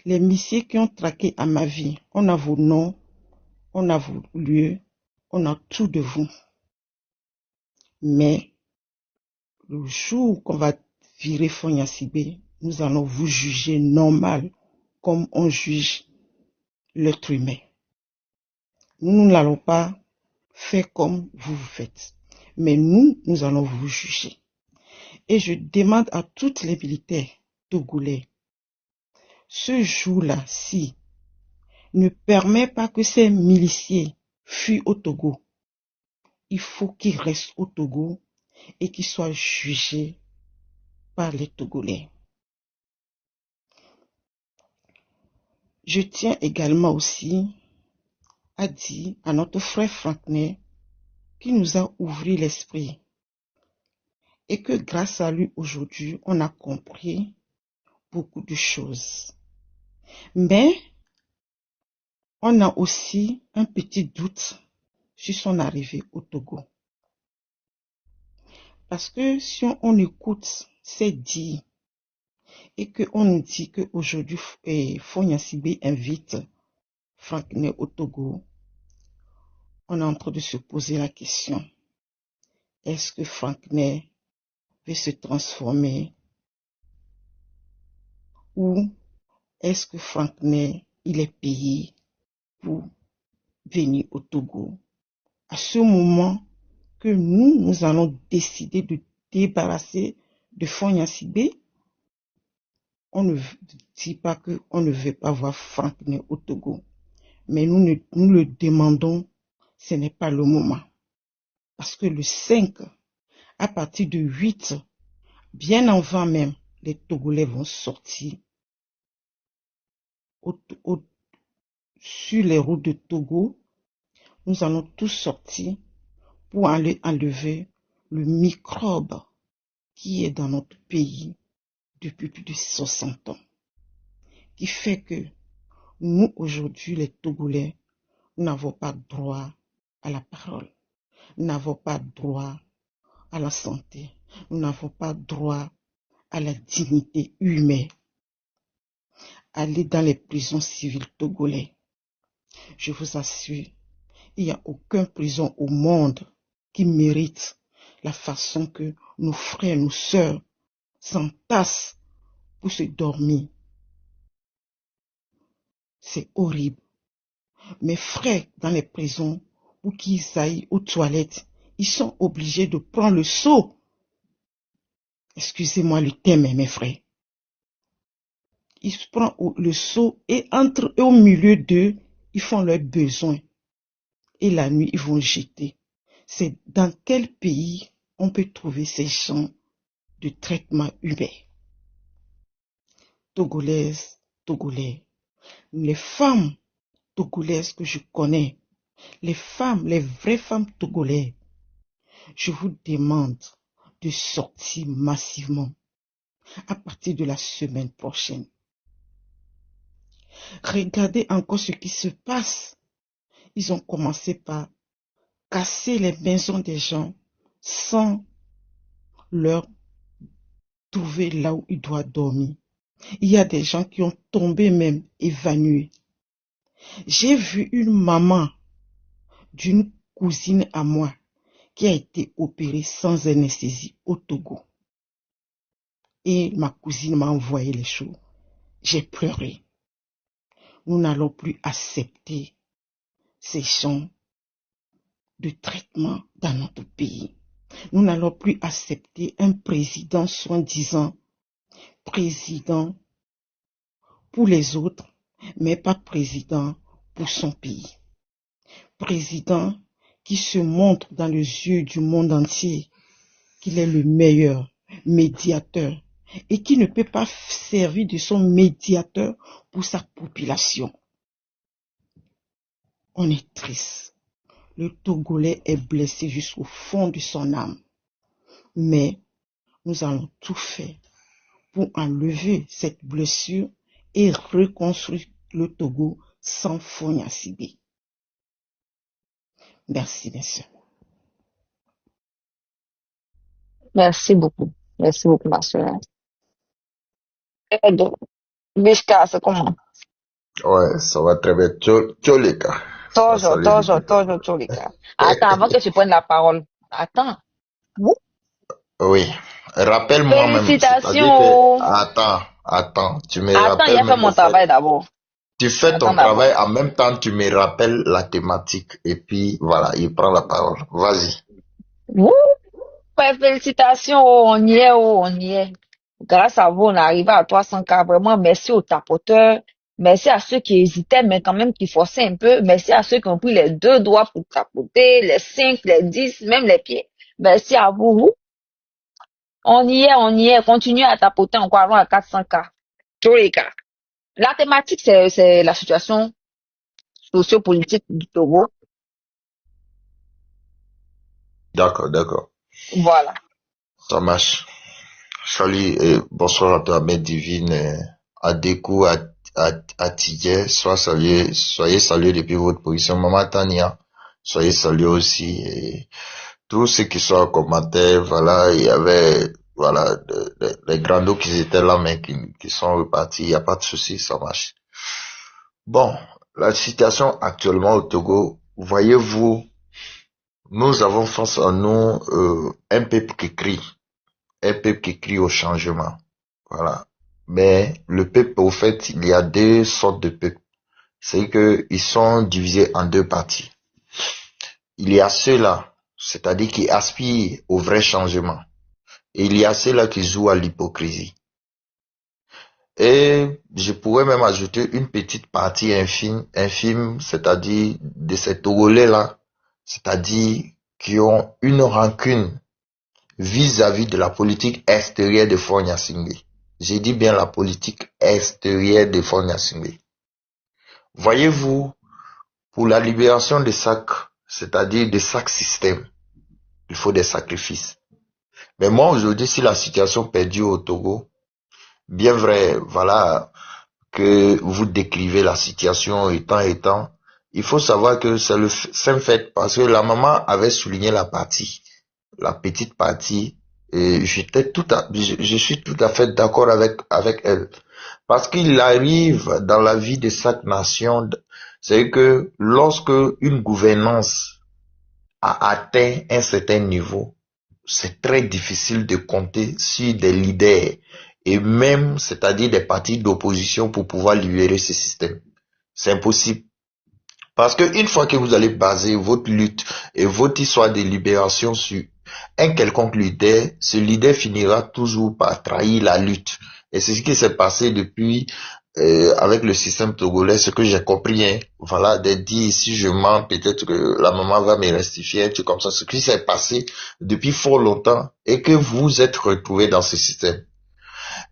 S7: Les missiers qui ont traqué à ma vie, on a vos noms, on a vos lieux, on a tout de vous. Mais le jour qu'on va virer Fonya Sibé, nous allons vous juger normal comme on juge l'être humain. Nous n'allons pas faire comme vous faites, mais nous allons vous juger. Et je demande à tous les militaires togolais, ce jour-là, si ne permet pas que ces miliciens fuient au Togo, il faut qu'ils restent au Togo et qu'ils soient jugés par les Togolais. Je tiens également aussi à dire à notre frère Frankney qui nous a ouvert l'esprit et que grâce à lui aujourd'hui on a compris beaucoup de choses. Mais on a aussi un petit doute sur son arrivée au Togo. Parce que si on écoute ces dits et qu'on nous dit qu'aujourd'hui Fonya Sibé invite Frankney au Togo, on est en train de se poser la question. Est-ce que Frankney veut se transformer ou est-ce que Frankney il est payé pour venir au Togo? À ce moment, que nous allons décider de débarrasser de Fonia Sibé, on ne dit pas qu'on ne veut pas voir Franck Né au Togo. Mais nous le demandons, ce n'est pas le moment. Parce que le 5, à partir de 8, bien avant même, les Togolais vont sortir sur les routes de Togo. Nous allons tous sortir pour aller enlever le microbe qui est dans notre pays depuis plus de 60 ans. Qui fait que nous, aujourd'hui, les Togolais, nous n'avons pas droit à la parole. Nous n'avons pas droit à la santé. Nous n'avons pas droit à la dignité humaine. Aller dans les prisons civiles togolais. Je vous assure, il n'y a aucune prison au monde qui mérite la façon que nos frères, nos sœurs s'entassent pour se dormir. C'est horrible. Mes frères dans les prisons, pour qu'ils aillent aux toilettes, ils sont obligés de prendre le seau. Excusez-moi le terme, mes frères. Ils prennent le seau et entre eux, au milieu d'eux, ils font leurs besoins. Et la nuit, ils vont jeter. C'est dans quel pays on peut trouver ces gens de traitement humain? Togolaises, Togolais. Les femmes togolaises que je connais, les femmes, les vraies femmes togolaises, je vous demande de sortir massivement à partir de la semaine prochaine. Regardez encore ce qui se passe. Ils ont commencé par casser les maisons des gens sans leur trouver là où ils doivent dormir. Il y a des gens qui ont tombé même évanouis. J'ai vu une maman d'une cousine à moi qui a été opérée sans anesthésie au Togo. Et ma cousine m'a envoyé les choses. J'ai pleuré. Nous n'allons plus accepter ces gens de traitement dans notre pays. Nous n'allons plus accepter un président soi-disant président pour les autres, mais pas président pour son pays. Président qui se montre dans les yeux du monde entier qu'il est le meilleur médiateur et qui ne peut pas servir de son médiateur pour sa population. On est triste. Le Togolais est blessé jusqu'au fond de son âme. Mais nous allons tout faire pour enlever cette blessure et reconstruire le Togo sans Fonia Sibé. Merci, messieurs.
S2: Merci beaucoup. Merci beaucoup, ma soeur. Bishka, c'est comment?
S8: Ouais, ça va très bien. Tcholika.
S2: Toujours, Tcholika. Attends, avant que tu prennes la parole. Attends.
S8: Oui. Rappelle-moi même.
S2: Félicitations.
S8: Attends. Tu me
S2: Attends,
S8: rappelles
S2: il a fait mon travail d'abord.
S8: Tu fais ton travail, en même temps, tu me rappelles la thématique. Et puis, voilà, il prend la parole. Vas-y.
S2: Ouais, félicitations, on y est. Grâce à vous, on est arrivé à 300K. Vraiment, merci aux tapoteurs. Merci à ceux qui hésitaient, mais quand même qui forçaient un peu. Merci à ceux qui ont pris les 2 doigts pour tapoter, les 5, les 10, même les pieds. Merci à vous. On y est. Continuez à tapoter encore avant à 400K. Tous les cas. La thématique, c'est la situation sociopolitique du Togo.
S8: D'accord.
S2: Voilà.
S8: Ça marche. Salut et bonsoir à toi, Mère Divine, à Dekou, à Tidje, soyez salués depuis votre position. Maman Tania, soyez salués aussi. Et tous ceux qui sont en commentaire, voilà, il y avait, voilà, les grands qui étaient là, mais qui sont repartis, il n'y a pas de souci, ça marche. Bon, la situation actuellement au Togo, voyez-vous, nous avons face à nous un peuple qui crie au changement. Voilà. Mais le peuple, au fait, il y a 2 sortes de peuples. C'est que ils sont divisés en 2 parties. Il y a ceux-là, c'est-à-dire qui aspirent au vrai changement. Et il y a ceux-là qui jouent à l'hypocrisie. Et je pourrais même ajouter une petite partie infime, c'est-à-dire de ces Togolais-là, c'est-à-dire qui ont une rancune vis-à-vis de la politique extérieure de Faure Gnassingbé. J'ai dit bien la politique extérieure de Faure Gnassingbé. Voyez-vous, pour la libération des sacs, c'est-à-dire de chaque système, il faut des sacrifices. Mais moi, aujourd'hui, si la situation perdure au Togo, bien vrai, voilà, que vous décrivez la situation étant, il faut savoir que c'est le simple fait, parce que la maman avait souligné la petite partie, et je suis tout à fait d'accord avec elle. Parce qu'il arrive dans la vie de chaque nation, c'est que lorsque une gouvernance a atteint un certain niveau, c'est très difficile de compter sur des leaders et même, c'est-à-dire des partis d'opposition pour pouvoir libérer ce système. C'est impossible. Parce que une fois que vous allez baser votre lutte et votre histoire de libération sur un quelconque leader, ce leader finira toujours par trahir la lutte. Et c'est ce qui s'est passé depuis avec le système togolais, ce que j'ai compris, hein, voilà, de dire si je mens, peut-être que la maman va me rectifier, un truc comme ça, ce qui s'est passé depuis fort longtemps et que vous êtes retrouvés dans ce système.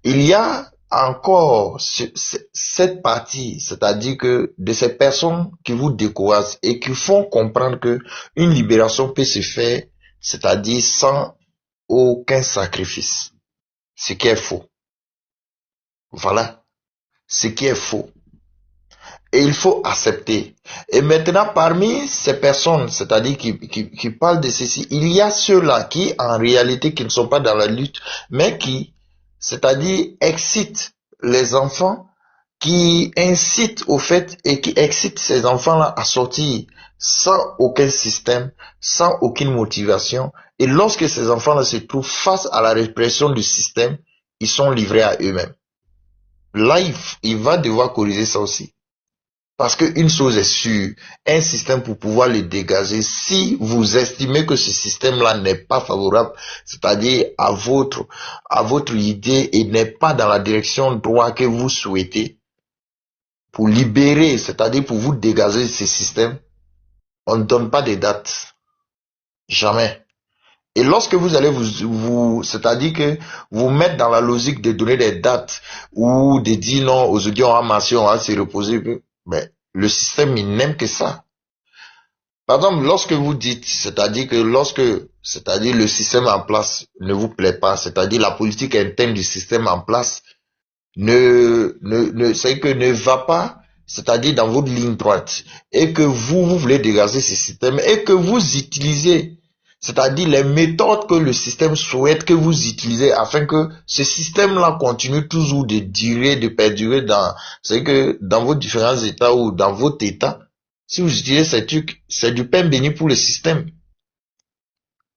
S8: Il y a encore cette partie, c'est-à-dire que de ces personnes qui vous découragent et qui font comprendre que une libération peut se faire, c'est-à-dire sans aucun sacrifice, ce qui est faux. Voilà, ce qui est faux. Et il faut accepter. Et maintenant, parmi ces personnes, c'est-à-dire qui parlent de ceci, il y a ceux-là qui, en réalité, qui ne sont pas dans la lutte, mais qui, c'est-à-dire, excitent les enfants, qui incitent au fait et qui excitent ces enfants-là à sortir sans aucun système, sans aucune motivation. Et lorsque ces enfants-là se trouvent face à la répression du système, ils sont livrés à eux-mêmes. Là, il va devoir corriger ça aussi. Parce qu'une chose est sûre, un système pour pouvoir le dégager, si vous estimez que ce système-là n'est pas favorable, c'est-à-dire à votre idée et n'est pas dans la direction droite que vous souhaitez, pour libérer, c'est-à-dire pour vous dégager ce système, on ne donne pas de date. Jamais. Et lorsque vous allez c'est-à-dire que vous mettre dans la logique de donner des dates ou de dire non, aujourd'hui on va marcher, on va se reposer, mais le système, il n'aime que ça. Par exemple, lorsque vous dites, c'est-à-dire le système en place ne vous plaît pas, c'est-à-dire la politique interne du système en place ne va pas, c'est-à-dire dans votre ligne droite, et que vous voulez dégager ce système, et que vous utilisez, c'est-à-dire les méthodes que le système souhaite que vous utilisez afin que ce système-là continue toujours de durer, de perdurer dans vos différents états ou dans votre état. Si vous utilisez ces trucs, c'est du pain béni pour le système.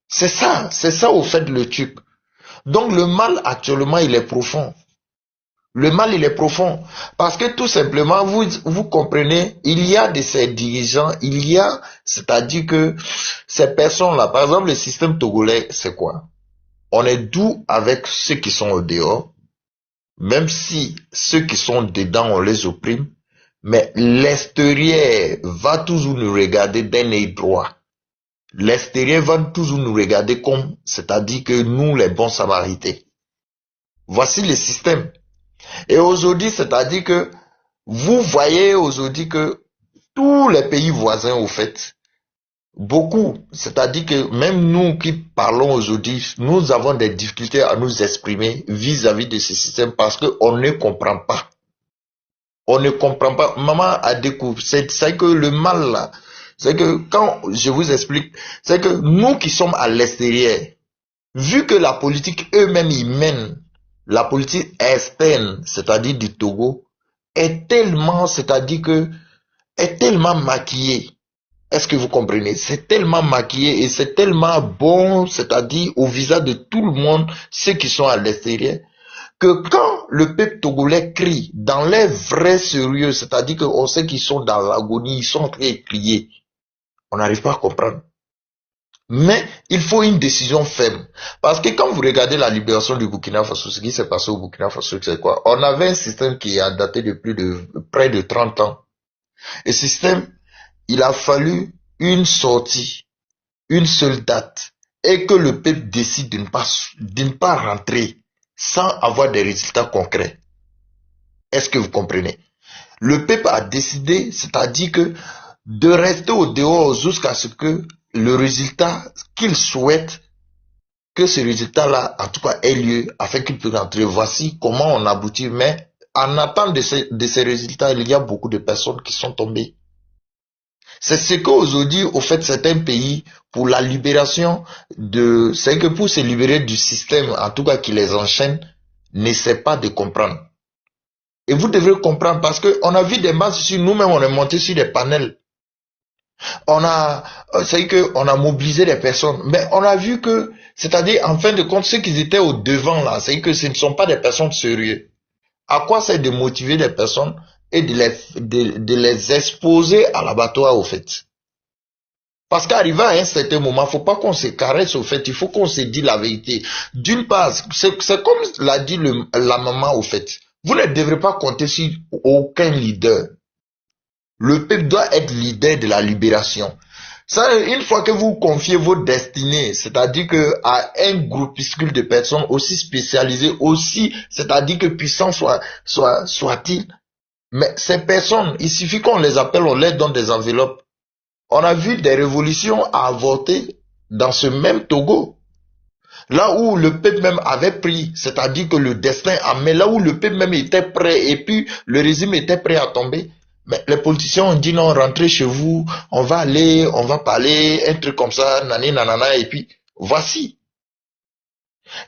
S8: C'est ça au fait le truc. Donc le mal actuellement, il est profond. Le mal, il est profond. Parce que tout simplement, vous comprenez, il y a de ces dirigeants, c'est-à-dire que ces personnes-là, par exemple, le système togolais, c'est quoi? On est doux avec ceux qui sont au dehors, même si ceux qui sont dedans, on les opprime, mais l'extérieur va toujours nous regarder d'un œil droit. L'extérieur va toujours nous regarder comme, c'est-à-dire que nous, les bons samaritains. Voici le système. Et aujourd'hui, c'est-à-dire que vous voyez aujourd'hui que tous les pays voisins, au fait, beaucoup, c'est-à-dire que même nous qui parlons aujourd'hui, nous avons des difficultés à nous exprimer vis-à-vis de ce système parce qu'on ne comprend pas. On ne comprend pas. Maman a découvert, c'est que le mal là, c'est que quand je vous explique, c'est que nous qui sommes à l'extérieur, vu que la politique eux-mêmes y mènent, la politique externe, c'est-à-dire du Togo, est tellement, c'est-à-dire que, est tellement maquillée. Est-ce que vous comprenez? C'est tellement maquillé et c'est tellement bon, c'est-à-dire au visage de tout le monde, ceux qui sont à l'extérieur, que quand le peuple togolais crie dans les vrais sérieux, c'est-à-dire qu'on sait qu'ils sont dans l'agonie, ils sont en train de crier, on n'arrive pas à comprendre. Mais il faut une décision ferme. Parce que quand vous regardez la libération du Burkina Faso, ce qui s'est passé au Burkina Faso, c'est quoi? On avait un système qui a daté de près de 30 ans. Et ce système, il a fallu une sortie, une seule date, et que le peuple décide de ne pas rentrer sans avoir des résultats concrets. Est-ce que vous comprenez? Le peuple a décidé, c'est-à-dire que de rester au dehors jusqu'à ce que le résultat qu'il souhaite, que ce résultat-là, en tout cas, ait lieu afin qu'il puisse rentrer. Voici comment on aboutit. Mais en attendant de ces résultats, il y a beaucoup de personnes qui sont tombées. C'est ce qu'aujourd'hui, au fait, certains pays, pour la libération c'est que pour se libérer du système, en tout cas qui les enchaîne, n'essaie pas de comprendre. Et vous devrez comprendre parce qu'on a vu des masses ici, nous-mêmes, on est monté sur des panels. C'est qu'on a mobilisé des personnes, mais on a vu que, c'est-à-dire, en fin de compte, ceux qui étaient au devant là, c'est que ce ne sont pas des personnes sérieuses. À quoi c'est de motiver des personnes et de les exposer à l'abattoir, au fait? Parce qu'arrivé à un certain moment, il ne faut pas qu'on se caresse, au fait, il faut qu'on se dise la vérité. D'une part, c'est comme l'a dit la maman, au fait. Vous ne devrez pas compter sur aucun leader. Le peuple doit être leader de la libération. Ça, une fois que vous confiez votre destinée, c'est-à-dire que à un groupuscule de personnes aussi spécialisées, aussi, c'est-à-dire que puissants soit-il, mais ces personnes, il suffit qu'on les appelle, on leur donne des enveloppes. On a vu des révolutions avorter dans ce même Togo. Là où le peuple même avait pris, c'est-à-dire que le destin a mis, là où le peuple même était prêt et puis le régime était prêt à tomber. Mais les politiciens ont dit non, rentrez chez vous, on va aller, on va parler, un truc comme ça, nani nanana, et puis voici.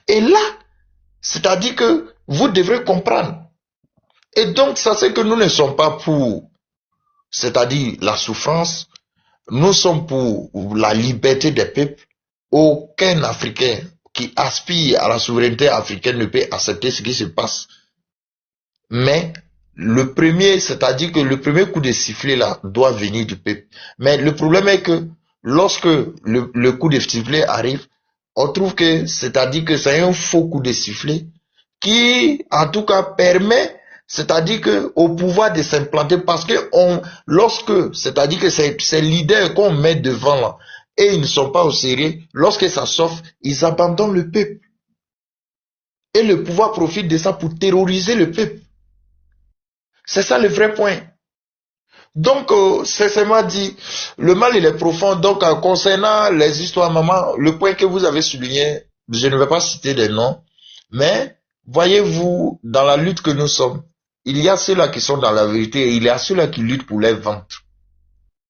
S8: Et là, c'est-à-dire que vous devrez comprendre. Et donc, ça c'est que nous ne sommes pas pour, c'est-à-dire la souffrance, nous sommes pour la liberté des peuples. Aucun Africain qui aspire à la souveraineté africaine ne peut accepter ce qui se passe. Mais le premier, c'est-à-dire que le premier coup de sifflet là doit venir du peuple. Mais le problème est que lorsque le coup de sifflet arrive, on trouve que, c'est-à-dire que c'est un faux coup de sifflet qui, en tout cas, permet, c'est-à-dire que au pouvoir de s'implanter parce que lorsque, c'est-à-dire que ces leaders qu'on met devant là, et ils ne sont pas au sérieux, lorsque ça s'offre, ils abandonnent le peuple. Et le pouvoir profite de ça pour terroriser le peuple. C'est ça le vrai point. Donc, c'est seulement dit, le mal il est profond. Donc, concernant les histoires, maman, le point que vous avez souligné, je ne vais pas citer des noms, mais voyez-vous, dans la lutte que nous sommes, il y a ceux-là qui sont dans la vérité et il y a ceux-là qui luttent pour les ventes.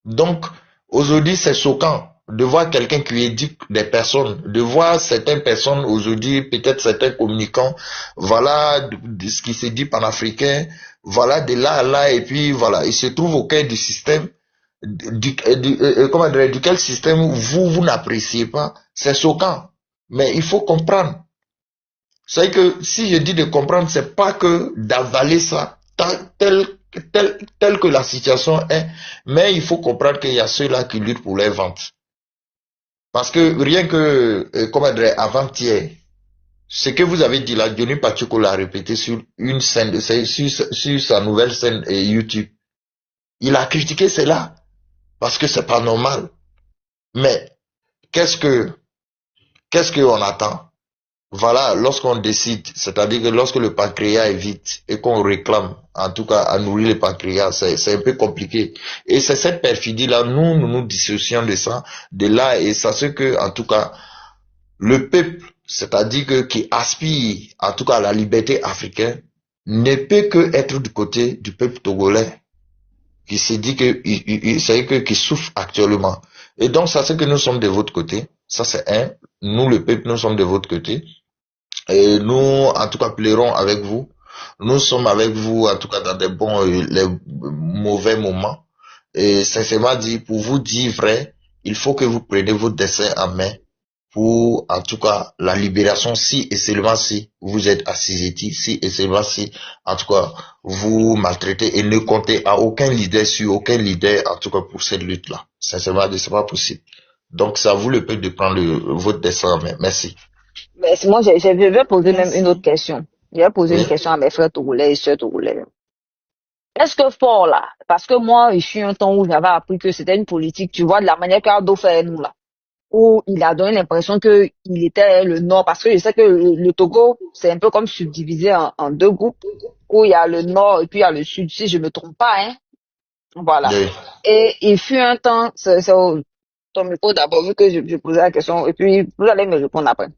S8: Donc, aujourd'hui, c'est choquant de voir quelqu'un qui éduque des personnes, de voir certaines personnes aujourd'hui, peut-être certains communicants, voilà de ce qui se dit panafricain, voilà de là à là, et puis voilà, il se trouve au cœur du système, duquel système vous n'appréciez pas, c'est choquant. Mais il faut comprendre. C'est que si je dis de comprendre, c'est pas que d'avaler ça, tel que la situation est, mais il faut comprendre qu'il y a ceux-là qui luttent pour les ventes. Parce que rien que, avant-hier, ce que vous avez dit là, Johnny Pacheco l'a répété sur une scène, sur sa nouvelle scène YouTube. Il a critiqué cela parce que c'est pas normal. Mais qu'est-ce qu'on attend? Voilà, lorsqu'on décide, c'est-à-dire que lorsque le pancréas est vide et qu'on réclame, en tout cas, à nourrir le pancréas, c'est un peu compliqué. Et c'est cette perfidie-là, nous dissocions de ça, de là, et ça c'est que, en tout cas, le peuple, c'est-à-dire que qui aspire, en tout cas, à la liberté africaine, ne peut que être du côté du peuple togolais, qui se dit qui souffre actuellement. Et donc, ça c'est que nous sommes de votre côté. Ça c'est un. Nous, le peuple, nous sommes de votre côté. Et nous, en tout cas, plairons avec vous. Nous sommes avec vous, en tout cas, dans des bons et les mauvais moments. Et sincèrement dit, pour vous dire vrai, il faut que vous preniez votre destin en main pour, en tout cas, la libération, si et seulement si vous êtes assujettis, si et seulement si, en tout cas, vous maltraitez et ne comptez à aucun leader, sur aucun leader, en tout cas, pour cette lutte-là. Sincèrement dit, c'est pas possible. Donc, c'est à vous le peuple de prendre votre destin en main. Merci.
S2: Mais moi, je vais poser même une autre
S7: Merci.
S2: question. Je vais poser
S8: Oui.
S2: une question à mes frères togolais et sœurs togolais. Est-ce que fort là, parce que moi, je suis un temps où j'avais appris que c'était une politique, tu vois, de la manière qu'Ardo fait nous là, où il a donné l'impression que il était le Nord, parce que je sais que le Togo, c'est un peu comme subdivisé en deux groupes, où il y a le Nord et puis il y a le Sud, si je me trompe pas, hein. Voilà.
S8: Oui.
S2: Et il fut un temps, c'est au ton micro d'abord, vu que je posais la question, et puis vous allez me répondre après.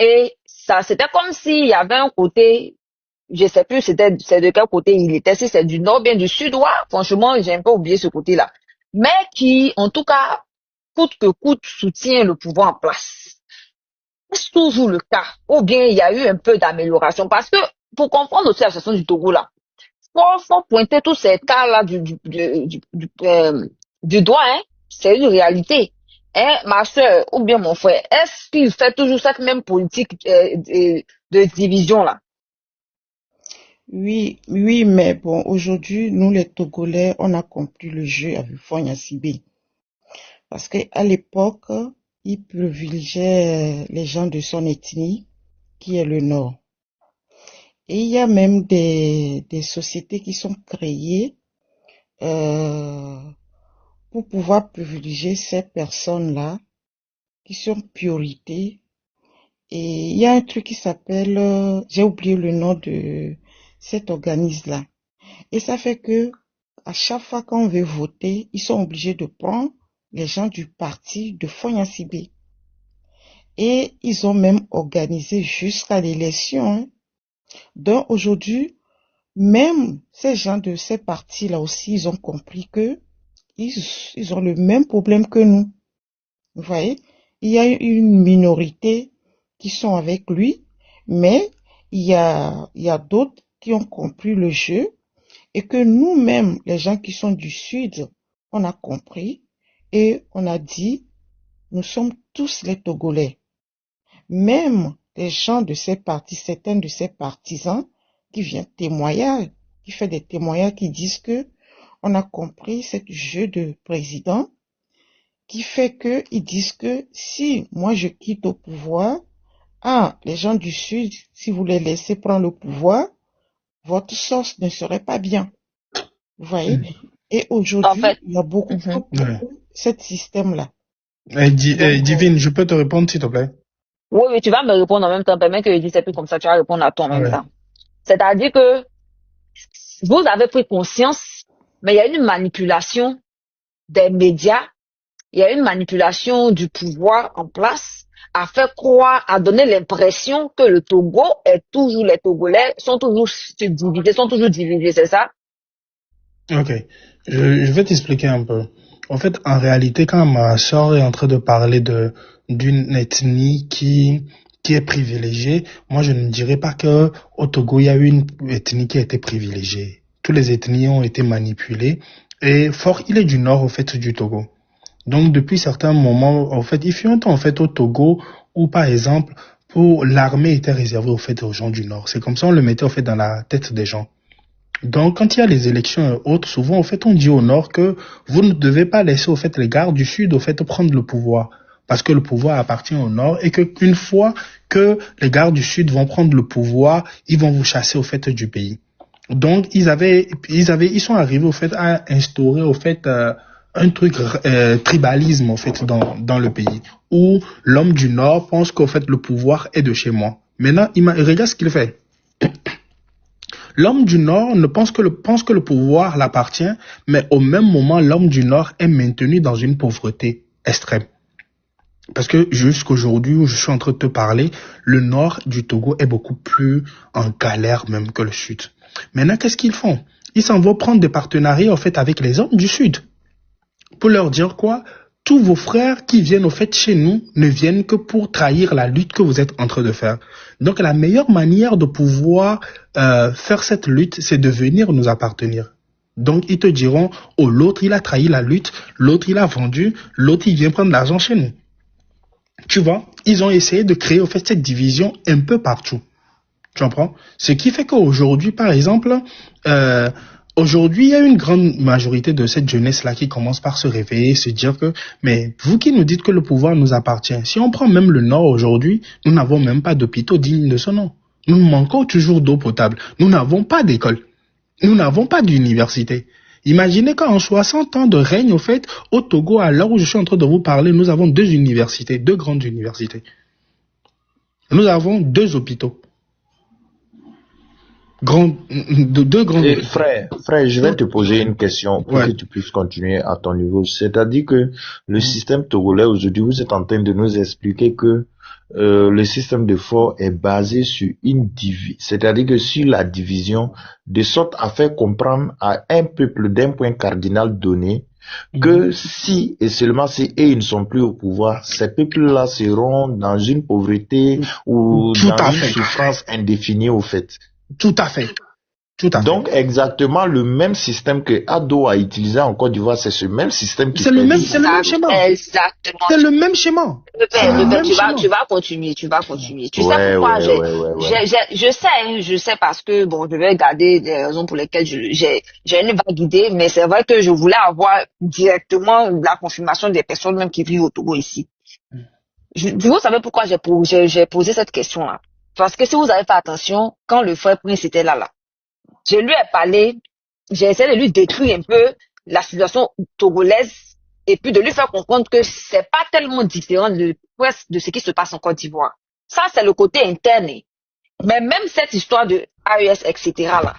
S2: Et ça, c'était comme s'il y avait un côté, je sais plus c'est de quel côté il était, si c'est du nord, bien du sud, ouais, franchement, j'ai un peu oublié ce côté-là. Mais qui, en tout cas, coûte que coûte, soutient le pouvoir en place. C'est toujours le cas. Ou bien il y a eu un peu d'amélioration. Parce que, pour comprendre aussi la situation du Togo, là, faut pointer tous ces cas-là du doigt, hein. C'est une réalité. Hein, ma soeur, ou bien mon frère, est-ce qu'il fait toujours cette même politique de division, là?
S7: Oui, oui, mais bon, aujourd'hui, nous les Togolais, on a compris le jeu avec Fonya Sibé. Parce qu'à l'époque, il privilégiait les gens de son ethnie, qui est le Nord. Et il y a même des sociétés qui sont créées euh, pour pouvoir privilégier ces personnes-là qui sont priorité. Et il y a un truc qui s'appelle, j'ai oublié le nom de cet organisme-là. Et ça fait que à chaque fois qu'on veut voter, ils sont obligés de prendre les gens du parti de Fonya Sibé. Et ils ont même organisé jusqu'à l'élection, hein. Donc aujourd'hui, même ces gens de ces partis-là aussi, ils ont compris que ils ont le même problème que nous. Vous voyez, il y a une minorité qui sont avec lui, mais il y a d'autres qui ont compris le jeu et que nous-mêmes, les gens qui sont du Sud, on a compris et on a dit, nous sommes tous les Togolais. Même les gens de ces partis, certains de ces partisans qui viennent témoigner, qui font des témoignages qui disent que on a compris ce jeu de président qui fait que ils disent que si moi je quitte au pouvoir, les gens du Sud, si vous les laissez prendre le pouvoir, votre sauce ne serait pas bien. Vous voyez? Et
S2: En
S7: aujourd'hui,
S2: fait,
S7: il y a beaucoup
S1: Ouais.
S7: ce système-là.
S1: Divine, je peux te répondre, s'il te plaît?
S2: oui, oui, tu vas me répondre en même temps, permets que je dise c'est plus comme ça, tu vas répondre à toi en même
S1: Ouais.
S2: temps. C'est-à-dire que vous avez pris conscience, mais il y a une manipulation des médias, il y a une manipulation du pouvoir en place à faire croire, à donner l'impression que le Togo est toujours, les Togolais sont toujours subdivisés, sont toujours divisés, c'est ça?
S1: Ok, je vais t'expliquer un peu. En fait, en réalité, quand ma soeur est en train de parler d'une ethnie qui est privilégiée, moi je ne dirais pas que au Togo il y a eu une ethnie qui a été privilégiée. Toutes les ethnies ont été manipulées et Fort, il est du nord au fait du Togo. Donc depuis certains moments, en fait, il fut un temps en fait au Togo où par exemple, pour l'armée était réservée au fait aux gens du nord. C'est comme ça on le mettait au fait dans la tête des gens. Donc, quand il y a les élections et autres, souvent, au fait, on dit au Nord que vous ne devez pas laisser, au fait, les gardes du Sud, au fait, prendre le pouvoir. Parce que le pouvoir appartient au Nord et qu'une fois que les gardes du Sud vont prendre le pouvoir, ils vont vous chasser, au fait, du pays. Donc, ils sont arrivés, au fait, à instaurer, au fait, un truc, tribalisme, au fait, dans le pays. Où l'homme du Nord pense qu'au fait, le pouvoir est de chez moi. Maintenant, regarde ce qu'il fait. L'homme du Nord ne pense que le pouvoir l'appartient, mais au même moment, l'homme du Nord est maintenu dans une pauvreté extrême. Parce que jusqu'aujourd'hui où je suis en train de te parler, le nord du Togo est beaucoup plus en galère même que le sud. Maintenant, qu'est-ce qu'ils font? Ils s'en vont prendre des partenariats en fait avec les hommes du sud. Pour leur dire quoi? Tous vos frères qui viennent au fait chez nous ne viennent que pour trahir la lutte que vous êtes en train de faire. Donc la meilleure manière de pouvoir faire cette lutte, c'est de venir nous appartenir. Donc ils te diront, oh l'autre il a trahi la lutte, l'autre il a vendu, l'autre il vient prendre l'argent chez nous. Tu vois, ils ont essayé de créer au fait cette division un peu partout. Tu comprends? Ce qui fait qu'aujourd'hui, par exemple, Aujourd'hui, il y a une grande majorité de cette jeunesse-là qui commence par se réveiller, se dire que, mais vous qui nous dites que le pouvoir nous appartient, si on prend même le Nord aujourd'hui, nous n'avons même pas d'hôpitaux dignes de ce nom. Nous manquons toujours d'eau potable. Nous n'avons pas d'école. Nous n'avons pas d'université. Imaginez qu'en 60 ans de règne, au fait, au Togo, à l'heure où je suis en train de vous parler, nous avons 2 universités, 2 grandes universités. Nous avons 2 hôpitaux. 2 grands hôpitaux.
S8: Frère, je vais te poser une question pour que tu puisses continuer à ton niveau. C'est-à-dire que le système togolais aujourd'hui, vous êtes en train de nous expliquer que le système de fort est basé sur une division, c'est-à-dire que sur la division, de sorte à faire comprendre à un peuple d'un point cardinal donné que si et seulement si ils ne sont plus au pouvoir, ces peuples-là seront dans une pauvreté ou dans une souffrance indéfinie au fait.
S1: Tout à fait.
S8: Donc, exactement le même système que Ado a utilisé en Côte d'Ivoire, c'est ce même système qui
S1: c'est le même schéma.
S2: Exactement.
S1: C'est le même schéma.
S2: Tu vas continuer. Tu sais pourquoi je sais parce que, bon, je vais garder des raisons pour lesquelles j'ai une vague idée, mais c'est vrai que je voulais avoir directement la confirmation des personnes même qui vivent au Togo ici. Vous savez pourquoi j'ai posé cette question-là? Parce que si vous avez fait attention, quand le frère Prince était là, je lui ai parlé, j'ai essayé de lui décrire un peu la situation togolaise et puis de lui faire comprendre que c'est pas tellement différent de ce qui se passe en Côte d'Ivoire. Ça, c'est le côté interne. Mais même cette histoire de AES, etc., là,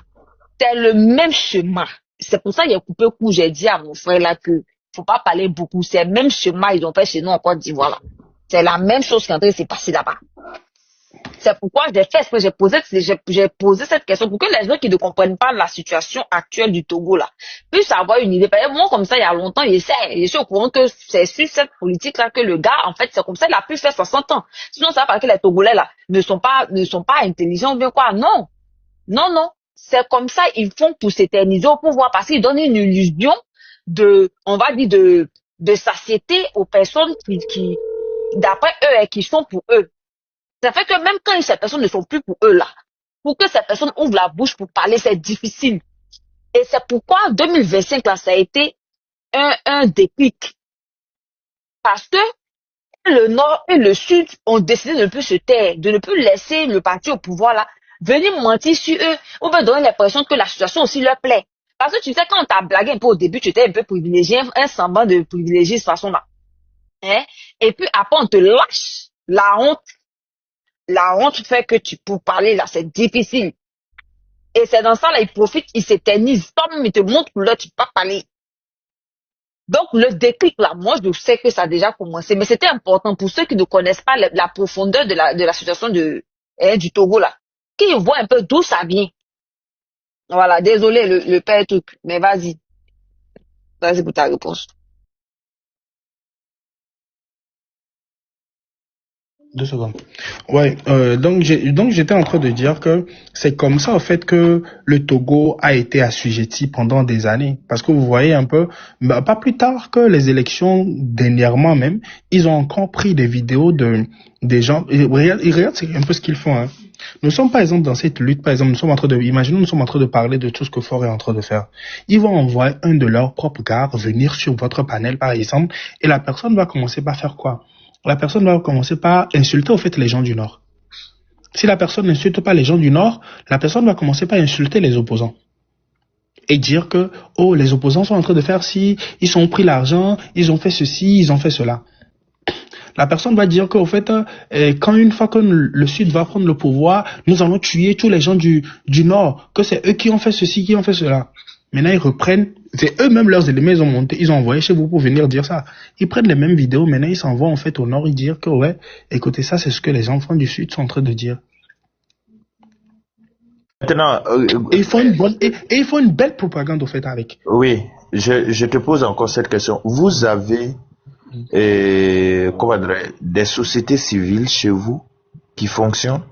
S2: c'est le même schéma. C'est pour ça qu'il y a coupé coup, j'ai dit à mon frère là que faut pas parler beaucoup. C'est le même schéma ils ont fait chez nous en Côte d'Ivoire là. C'est la même chose qui est en train de se passer là-bas. C'est pourquoi j'ai posé cette question pour que les gens qui ne comprennent pas la situation actuelle du Togo là puissent avoir une idée. Parce que moi, comme ça, il y a longtemps, je suis au courant que c'est sur cette politique là que le gars, en fait, c'est comme ça, il a pu faire 60 ans. Sinon, ça va parce que les Togolais là ne sont pas intelligents ou bien quoi. Non. C'est comme ça, ils font pour s'éterniser au pouvoir parce qu'ils donnent une illusion on va dire de satiété aux personnes qui d'après eux, qui sont pour eux. Ça fait que même quand ces personnes ne sont plus pour eux là, pour que ces personnes ouvrent la bouche pour parler, c'est difficile. Et c'est pourquoi 2025 là, ça a été un déclic. Parce que le Nord et le Sud ont décidé de ne plus se taire, de ne plus laisser le parti au pouvoir là venir mentir sur eux ou bien donner l'impression que la situation aussi leur plaît. Parce que tu sais, quand on t'a blagué un peu au début, tu étais un peu privilégié, un semblant de privilégié de cette façon là. Et puis après on te lâche la honte. La honte fait que pour parler là, c'est difficile. Et c'est dans ça là, ils profitent, ils s'éternisent. Toi-même, ils te montrent là, tu peux pas parler. Donc, le déclic là, moi, je sais que ça a déjà commencé. Mais c'était important pour ceux qui ne connaissent pas la profondeur de la situation du Togo là. Qu'ils voient un peu d'où ça vient. Voilà, désolé, le père et tout. Mais vas-y. Vas-y pour ta réponse.
S1: 2 secondes. Ouais, donc j'étais en train de dire que c'est comme ça en fait que le Togo a été assujetti pendant des années. Parce que vous voyez un peu, pas plus tard que les élections, dernièrement même, ils ont encore pris des vidéos des gens. Ils regardent c'est un peu ce qu'ils font. Hein. Nous sommes par exemple dans cette lutte, par exemple, nous sommes en train de parler de tout ce que Fort est en train de faire. Ils vont envoyer un de leurs propres gars venir sur votre panel par exemple, et la personne va commencer par faire quoi? La personne va commencer par insulter au fait les gens du Nord. Si la personne n'insulte pas les gens du Nord, la personne va commencer par insulter les opposants. Et dire que, oh, les opposants sont en train de faire ci, ils ont pris l'argent, ils ont fait ceci, ils ont fait cela. La personne va dire qu'au fait, quand une fois que le Sud va prendre le pouvoir, nous allons tuer tous les gens du Nord, que c'est eux qui ont fait ceci, qui ont fait cela. Maintenant, ils reprennent, c'est eux-mêmes leurs ennemis, ils ont envoyé chez vous pour venir dire ça. Ils prennent les mêmes vidéos, maintenant ils s'en vont en fait au Nord, ils disent que ouais, écoutez, ça c'est ce que les enfants du Sud sont en train de dire.
S8: Maintenant,
S1: et ils font une belle propagande au fait avec.
S8: Oui, je te pose encore cette question. Vous avez des sociétés civiles chez vous qui fonctionnent?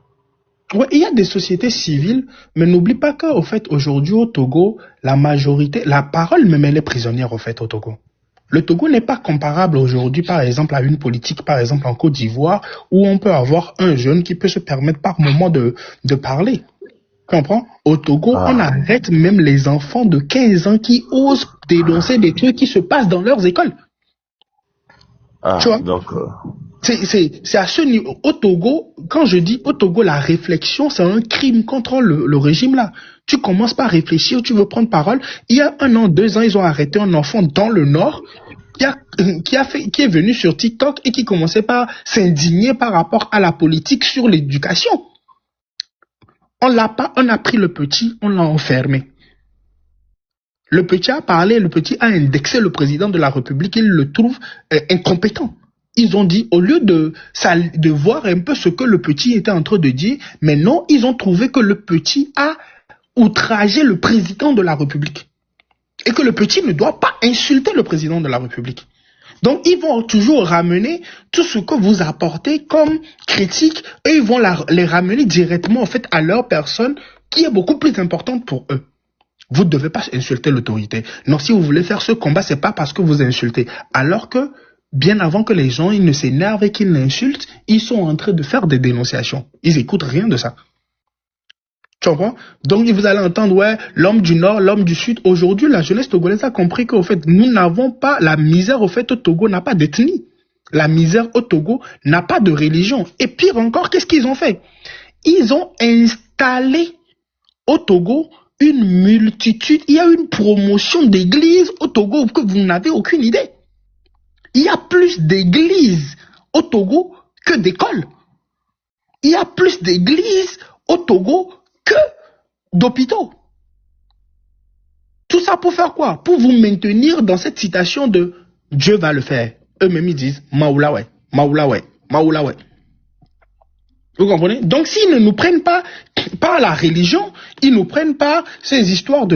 S1: Ouais, il y a des sociétés civiles, mais n'oublie pas qu'au fait, aujourd'hui au Togo, la majorité, la parole même elle est prisonnière au fait au Togo. Le Togo n'est pas comparable aujourd'hui, par exemple, à une politique, par exemple, en Côte d'Ivoire, où on peut avoir un jeune qui peut se permettre par moment de parler. Comprends? Au Togo, on
S8: Ah,
S1: arrête même les enfants de 15 ans qui osent dénoncer des trucs qui se passent dans leurs écoles. Tu vois?
S8: donc,
S1: C'est à ce niveau. Au Togo, quand je dis au Togo, la réflexion, c'est un crime contre le régime là. Tu commences par réfléchir, tu veux prendre parole. Il y a 1 an, 2 ans, ils ont arrêté un enfant dans le Nord qui est venu sur TikTok et qui commençait par s'indigner par rapport à la politique sur l'éducation. On a pris le petit, on l'a enfermé. Le petit a parlé, le petit a indexé le président de la République, il le trouve incompétent. Ils ont dit, au lieu de voir un peu ce que le petit était en train de dire, mais non, ils ont trouvé que le petit a outragé le président de la République. Et que le petit ne doit pas insulter le président de la République. Donc, ils vont toujours ramener tout ce que vous apportez comme critique et ils vont les ramener directement, en fait, à leur personne qui est beaucoup plus importante pour eux. Vous ne devez pas insulter l'autorité. Non, si vous voulez faire ce combat, c'est pas parce que vous insultez. Alors que, bien avant que les gens ils ne s'énervent et qu'ils n'insultent, ils sont en train de faire des dénonciations. Ils n'écoutent rien de ça. Tu comprends? Donc, vous allez entendre, ouais, l'homme du Nord, l'homme du Sud. Aujourd'hui, la jeunesse togolaise a compris qu'au fait, nous n'avons pas, la misère, au fait, au Togo n'a pas d'ethnie. La misère au Togo n'a pas de religion. Et pire encore, qu'est-ce qu'ils ont fait? Ils ont installé au Togo une multitude, il y a une promotion d'églises au Togo que vous n'avez aucune idée. Il y a plus d'églises au Togo que d'écoles. Il y a plus d'églises au Togo que d'hôpitaux. Tout ça pour faire quoi? Pour vous maintenir dans cette citation de Dieu va le faire. Eux-mêmes ils disent Maoula ouais, Maoula ouais, Maoula ouais. Vous comprenez? Donc s'ils ne nous prennent pas par la religion, ils nous prennent par ces histoires de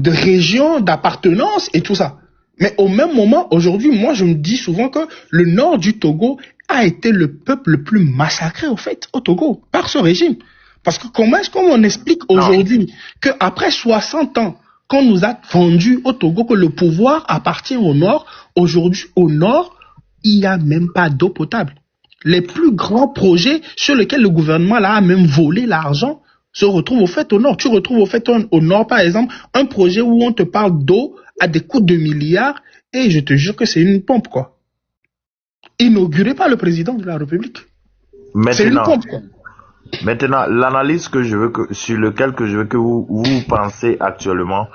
S1: région, d'appartenance et tout ça. Mais au même moment, aujourd'hui, moi je me dis souvent que le nord du Togo a été le peuple le plus massacré au fait au Togo par ce régime. Parce que comment est-ce qu'on explique aujourd'hui qu'après 60 ans qu'on nous a vendu au Togo que le pouvoir appartient au nord, aujourd'hui au nord, il n'y a même pas d'eau potable. Les plus grands projets sur lesquels le gouvernement là, a même volé l'argent se retrouvent au fait au nord. Tu retrouves au fait au nord, par exemple, un projet où on te parle d'eau à des coûts de milliards et je te jure que c'est une pompe, quoi. Inauguré par le président de la République. C'est une pompe, quoi.
S9: Maintenant, l'analyse sur laquelle je veux que vous pensez actuellement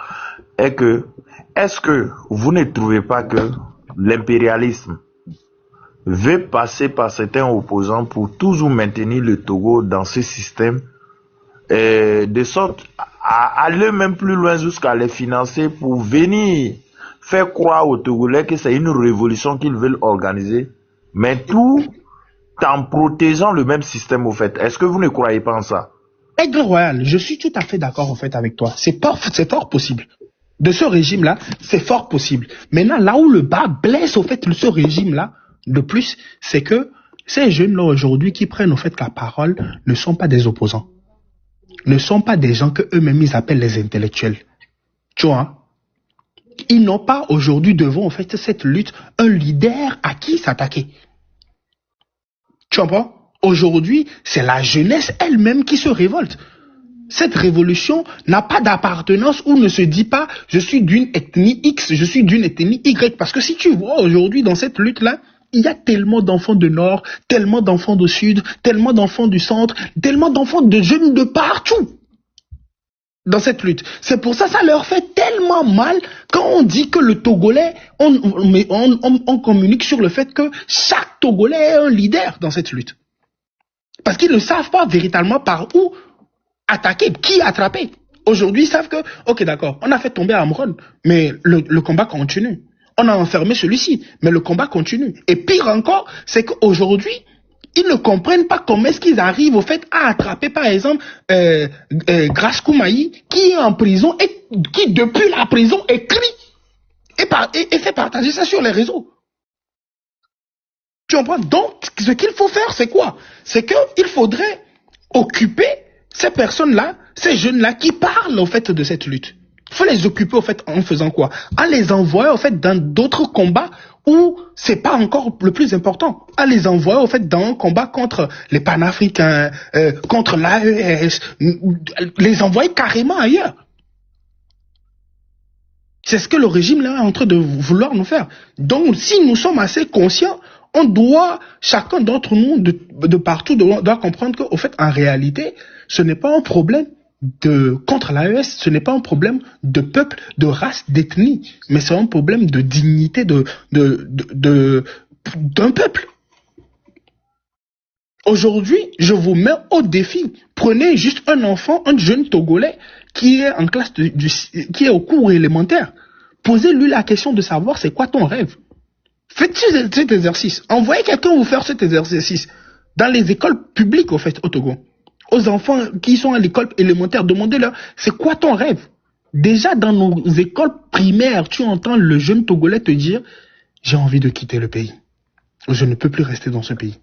S9: est que, est-ce que vous ne trouvez pas que l'impérialisme veut passer par certains opposants pour toujours maintenir le Togo dans ce système, de sorte à aller même plus loin jusqu'à les financer pour venir faire croire aux Togolais que c'est une révolution qu'ils veulent organiser, mais tout en protégeant le même système au fait. Est-ce que vous ne croyez pas en ça?
S1: Aigle Royal, je suis tout à fait d'accord en fait avec toi. C'est fort possible. De ce régime-là, c'est fort possible. Maintenant, là où le bas blesse au fait ce régime-là, de plus, c'est que ces jeunes-là aujourd'hui qui prennent au fait la parole ne sont pas des opposants. Ne sont pas des gens que eux-mêmes ils appellent les intellectuels. Tu vois, hein? Ils n'ont pas aujourd'hui devant en fait cette lutte un leader à qui s'attaquer. Tu comprends? Aujourd'hui, c'est la jeunesse elle-même qui se révolte. Cette révolution n'a pas d'appartenance ou ne se dit pas je suis d'une ethnie X, je suis d'une ethnie Y. Parce que si tu vois aujourd'hui dans cette lutte-là, il y a tellement d'enfants du Nord, tellement d'enfants du Sud, tellement d'enfants du Centre, tellement d'enfants de jeunes de partout dans cette lutte. C'est pour ça que ça leur fait tellement mal quand on dit que le Togolais, on communique sur le fait que chaque Togolais est un leader dans cette lutte. Parce qu'ils ne savent pas véritablement par où attaquer, qui attraper. Aujourd'hui, ils savent que, ok d'accord, on a fait tomber Amron, mais le combat continue. On a enfermé celui-ci, mais le combat continue. Et pire encore, c'est qu'aujourd'hui, ils ne comprennent pas comment est-ce qu'ils arrivent au fait à attraper par exemple Grace Koumaï qui est en prison et qui depuis la prison écrit et fait partager ça sur les réseaux. Tu comprends? Donc ce qu'il faut faire c'est quoi? C'est qu'il faudrait occuper ces personnes-là, ces jeunes-là qui parlent au fait de cette lutte. Il faut les occuper au fait en faisant quoi? En les envoyant au fait dans d'autres combats Ou c'est pas encore le plus important, à les envoyer au fait dans un combat contre les panafricains, contre l'AES, les envoyer carrément ailleurs. C'est ce que le régime là est en train de vouloir nous faire. Donc si nous sommes assez conscients, on doit, chacun d'entre nous, de partout, doit comprendre qu'au fait, en réalité, ce n'est pas un problème contre l'AES, ce n'est pas un problème de peuple, de race, d'ethnie, mais c'est un problème de dignité d'un peuple. Aujourd'hui, je vous mets au défi. Prenez juste un enfant, un jeune Togolais qui est en classe, qui est au cours élémentaire. Posez-lui la question de savoir c'est quoi ton rêve. Faites cet exercice. Envoyez quelqu'un vous faire cet exercice dans les écoles publiques, au fait, au Togo. Aux enfants qui sont à l'école élémentaire, demandez-leur, c'est quoi ton rêve? Déjà, dans nos écoles primaires, tu entends le jeune Togolais te dire, j'ai envie de quitter le pays. Je ne peux plus rester dans ce pays.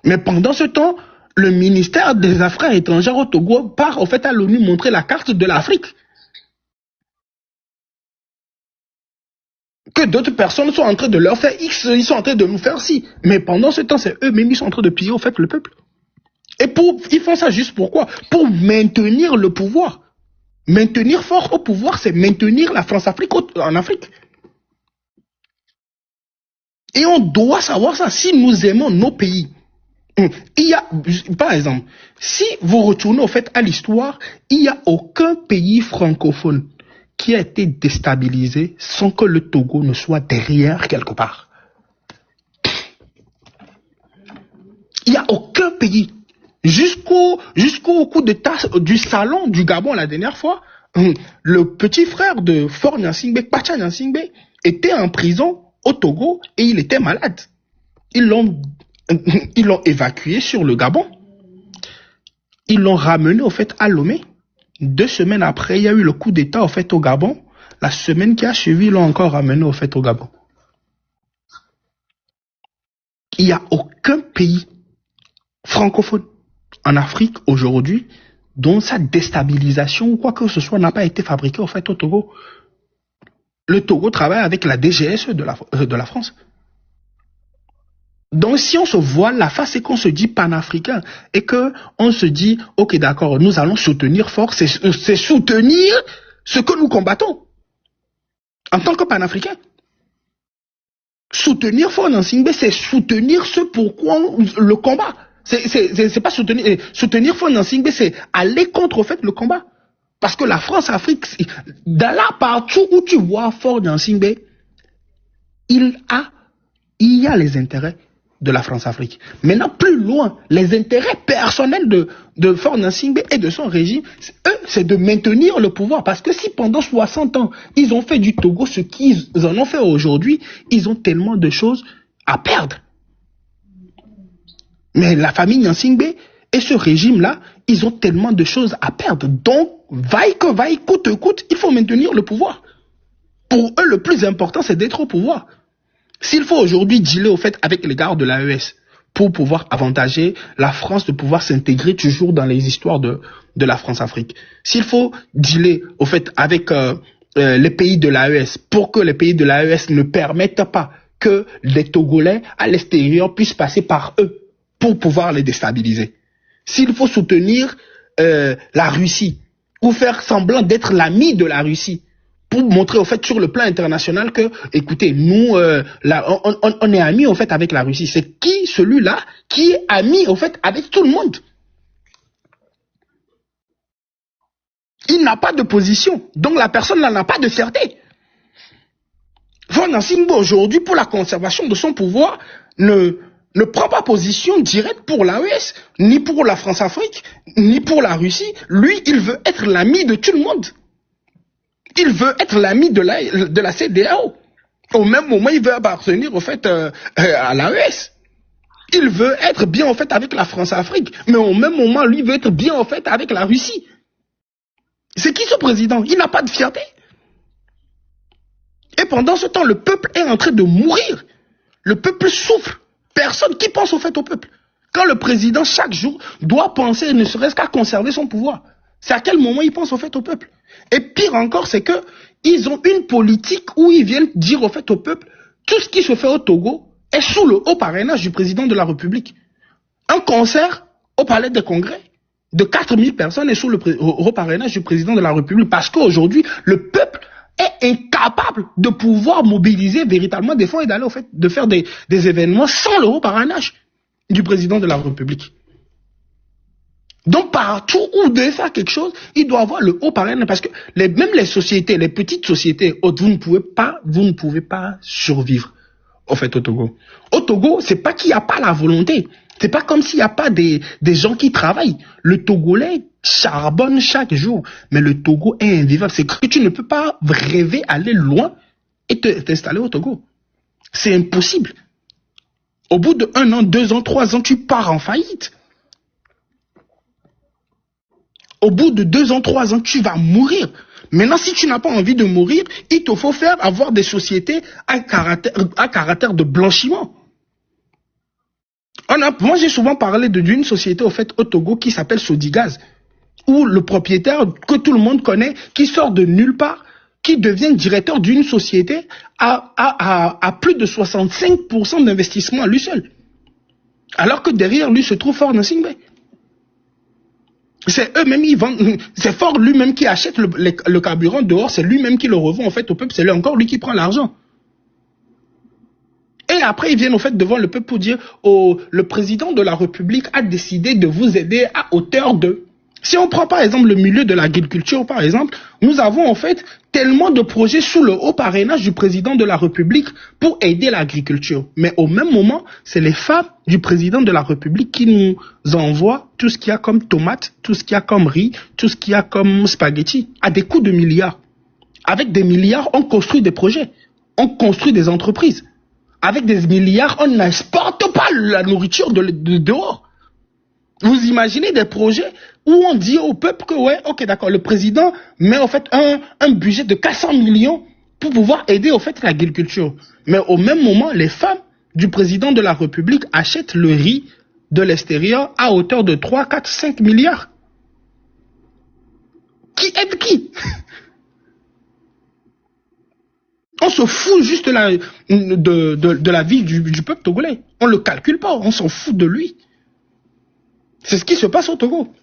S1: Mais pendant ce temps, le ministère des Affaires étrangères au Togo part, au fait, à l'ONU montrer la carte de l'Afrique. Que d'autres personnes sont en train de leur faire X, ils sont en train de nous faire ci. Mais pendant ce temps, c'est eux-mêmes qui sont en train de piller, au fait, le peuple. Et ils font ça juste pourquoi? Pour maintenir le pouvoir. Maintenir fort au pouvoir, c'est maintenir la France-Afrique en Afrique. Et on doit savoir ça. Si nous aimons nos pays, il y a, par exemple, si vous retournez au fait à l'histoire, il n'y a aucun pays francophone qui a été déstabilisé sans que le Togo ne soit derrière quelque part. Il n'y a aucun pays. Jusqu'au coup d'état du salon du Gabon la dernière fois, le petit frère de Faure Gnassingbé, Pacha Gnassingbé, était en prison au Togo et il était malade. Ils l'ont évacué sur le Gabon. Ils l'ont ramené au fait à Lomé. 2 semaines après, il y a eu le coup d'état au fait au Gabon. La semaine qui a suivi, ils l'ont encore ramené au fait au Gabon. Il n'y a aucun pays francophone en Afrique aujourd'hui dont sa déstabilisation ou quoi que ce soit n'a pas été fabriqué au fait au Togo. Le Togo travaille avec la DGSE de la France. Donc si on se voit la face et qu'on se dit panafricain et qu'on se dit ok d'accord, nous allons soutenir fort, c'est soutenir ce que nous combattons en tant que panafricain. Soutenir Faure Gnassingbé, c'est soutenir ce pourquoi le combat. C'est pas soutenir Faure Gnassingbé, c'est aller contre au fait le combat. Parce que la France-Afrique, dans là partout où tu vois Faure Gnassingbé, il y a les intérêts de la France-Afrique. Maintenant, plus loin, les intérêts personnels de Faure Gnassingbé et de son régime, eux, c'est de maintenir le pouvoir. Parce que si pendant 60 ans, ils ont fait du Togo ce qu'ils en ont fait aujourd'hui, ils ont tellement de choses à perdre. Mais la famille Gnassingbé et ce régime-là, ils ont tellement de choses à perdre. Donc, vaille que vaille, coûte que coûte, il faut maintenir le pouvoir. Pour eux, le plus important, c'est d'être au pouvoir. S'il faut aujourd'hui dealer au fait avec les gars de l'AES pour pouvoir avantager la France de pouvoir s'intégrer toujours dans les histoires de la France-Afrique, s'il faut dealer au fait avec les pays de l'AES pour que les pays de l'AES ne permettent pas que les Togolais à l'extérieur puissent passer par eux pour pouvoir les déstabiliser, s'il faut soutenir la Russie ou faire semblant d'être l'ami de la Russie pour montrer au fait sur le plan international que, écoutez, nous, on est amis au fait avec la Russie. C'est qui celui-là qui est ami au fait avec tout le monde? Il n'a pas de position, donc la personne n'a pas de fierté. Faure Gnassingbé aujourd'hui, pour la conservation de son pouvoir, ne prend pas position directe pour l'AES, ni pour la France-Afrique, ni pour la Russie. Lui, il veut être l'ami de tout le monde. Il veut être l'ami de la CEDEAO. Au même moment, il veut appartenir au fait à l'AES. Il veut être bien en fait avec la France-Afrique, mais au même moment, lui veut être bien en fait avec la Russie. C'est qui ce président? Il n'a pas de fierté. Et pendant ce temps, le peuple est en train de mourir. Le peuple souffre. Personne qui pense au fait au peuple. Quand le président, chaque jour, doit penser ne serait-ce qu'à conserver son pouvoir, c'est à quel moment il pense au fait au peuple? Et pire encore, c'est que ils ont une politique où ils viennent dire au fait au peuple Tout ce qui se fait au Togo est sous le haut parrainage du président de la République. Un concert au palais des congrès de 4000 personnes est sous le haut parrainage du président de la République parce qu'aujourd'hui, le peuple est incapable de pouvoir mobiliser véritablement des fonds et d'aller au fait de faire des événements sans le haut parrainage du président de la République. Donc partout où il doit faire quelque chose, il doit avoir le haut parrainage parce que même les sociétés, les petites sociétés, vous ne pouvez pas survivre au fait au Togo. Au Togo, c'est pas qu'il n'y a pas la volonté. C'est pas comme s'il n'y a pas des gens qui travaillent. Le Togolais charbonne chaque jour, mais le Togo est invivable. C'est que tu ne peux pas rêver aller loin et t'installer au Togo. C'est impossible. Au bout de 1 an, 2 ans, 3 ans, tu pars en faillite. Au bout de 2 ans, 3 ans, tu vas mourir. Maintenant, si tu n'as pas envie de mourir, il te faut avoir des sociétés à caractère de blanchiment. Moi, j'ai souvent parlé d'une société au fait au Togo qui s'appelle Sodigaz, où le propriétaire que tout le monde connaît, qui sort de nulle part, qui devient directeur d'une société à plus de 65% d'investissement à lui seul. Alors que derrière lui se trouve Fort Nassingbe. C'est eux-mêmes, ils vendent, c'est Fort lui-même qui achète le carburant dehors, c'est lui-même qui le revend en fait au peuple, c'est encore lui qui prend l'argent. Et après, ils viennent au fait devant le peuple pour dire le président de la République a décidé de vous aider à hauteur de. Si on prend par exemple le milieu de l'agriculture, par exemple, nous avons en fait tellement de projets sous le haut parrainage du président de la République pour aider l'agriculture. Mais au même moment, c'est les femmes du président de la République qui nous envoient tout ce qu'il y a comme tomates, tout ce qu'il y a comme riz, tout ce qu'il y a comme spaghettis, à des coûts de milliards. Avec des milliards, on construit des projets, on construit des entreprises. Avec des milliards, on n'exporte pas la nourriture de dehors. Vous imaginez des projets où on dit au peuple que ouais, ok d'accord, le président met en fait un budget de 400 millions pour pouvoir aider au fait l'agriculture. Mais au même moment, les femmes du président de la République achètent le riz de l'extérieur à hauteur de 3, 4, 5 milliards. Qui aide qui? On se fout juste de la vie du peuple togolais. On ne le calcule pas, on s'en fout de lui. C'est ce qui se passe au Togo.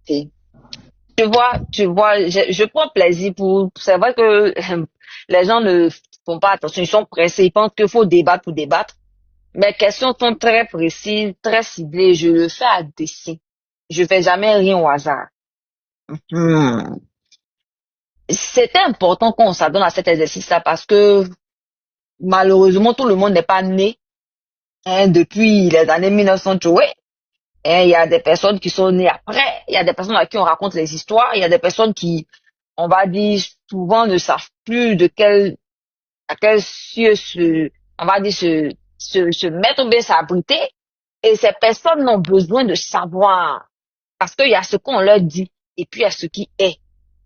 S2: Tu vois, je prends plaisir pour... C'est vrai que les gens ne font pas attention, ils sont pressés, ils pensent qu'il faut débattre pour débattre. Mes questions sont très précises, très ciblées, je le fais à dessein. Je fais jamais rien au hasard. C'était important qu'on s'adonne à cet exercice-là parce que malheureusement, tout le monde n'est pas né depuis les années 1900. Il y a des personnes qui sont nées après, il y a des personnes à qui on raconte les histoires, il y a des personnes qui, on va dire, souvent ne savent plus à quel cieux on va dire, se mettre ou bien s'abriter. Et ces personnes n'ont besoin de savoir parce qu'il y a ce qu'on leur dit et puis il y a ce qui est.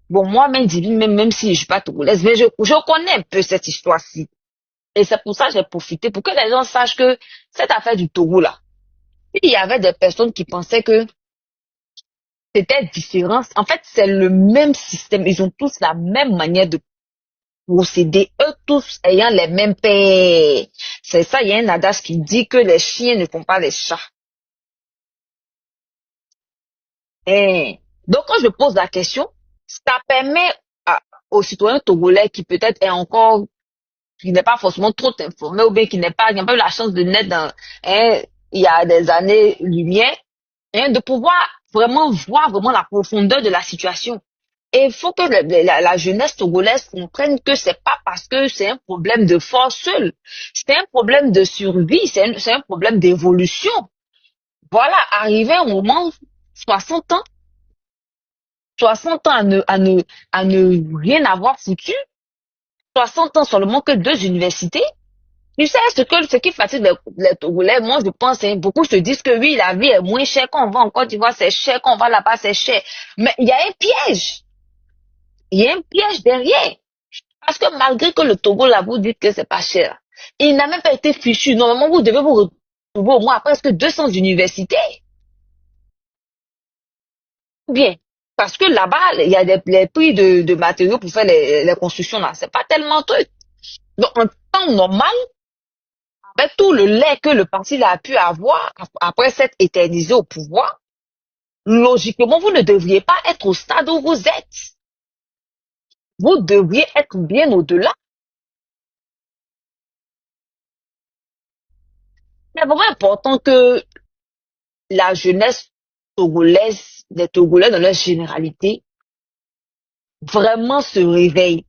S2: Bon, moi-même, divine, même si je suis pas togolaise, mais je connais un peu cette histoire-ci. Et c'est pour ça que j'ai profité, pour que les gens sachent que cette affaire du Togo, là, il y avait des personnes qui pensaient que c'était différent. En fait, c'est le même système. Ils ont tous la même manière de procéder. Eux tous ayant les mêmes pères. C'est ça, il y a un adage qui dit que les chiens ne font pas les chats. Donc, quand je pose la question, ça permet aux citoyens togolais qui peut-être qui n'est pas forcément trop informé ou bien qui n'a pas eu la chance de naître dans, il y a des années-lumière, de pouvoir vraiment voir vraiment la profondeur de la situation. Et il faut que la jeunesse togolaise comprenne que c'est pas parce que c'est un problème de force seule. C'est un problème de survie, c'est un problème d'évolution. Voilà, arrivé au moment 60 ans, 60 ans à ne rien avoir foutu, 60 ans seulement que 2 universités. Tu sais, ce qui fatigue les Togolais, moi je pense, beaucoup se disent que oui, la vie est moins chère, quand on va en Côte d'Ivoire, c'est cher, quand on va là-bas, c'est cher. Mais il y a un piège. Il y a un piège derrière. Parce que malgré que le Togo, là, vous dites que c'est pas cher, il n'a même pas été fichu. Normalement, vous devez vous retrouver au moins à presque 200 universités. Bien. Parce que là-bas, il y a les prix de matériaux pour faire les constructions là. C'est pas tellement truc. Donc, en temps normal, avec tout le lait que le parti a pu avoir après s'être éternisé au pouvoir, logiquement, vous ne devriez pas être au stade où vous êtes. Vous devriez être bien au-delà. C'est vraiment important que la jeunesse togolaise, les Togolais dans leur généralité, vraiment se réveillent.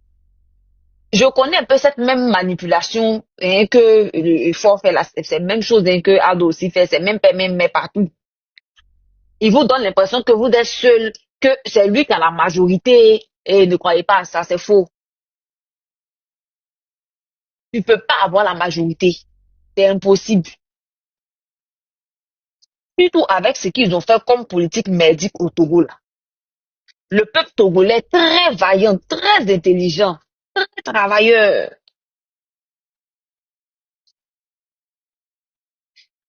S2: Je connais un peu cette même manipulation que Fort fait, c'est la même chose que Ado aussi fait, c'est même mais partout. Il vous donne l'impression que vous êtes seul, que c'est lui qui a la majorité et ne croyez pas à ça, c'est faux. Tu ne peux pas avoir la majorité, c'est impossible. Surtout avec ce qu'ils ont fait comme politique merdique au Togo là. Le peuple togolais est très vaillant, très intelligent, très travailleur.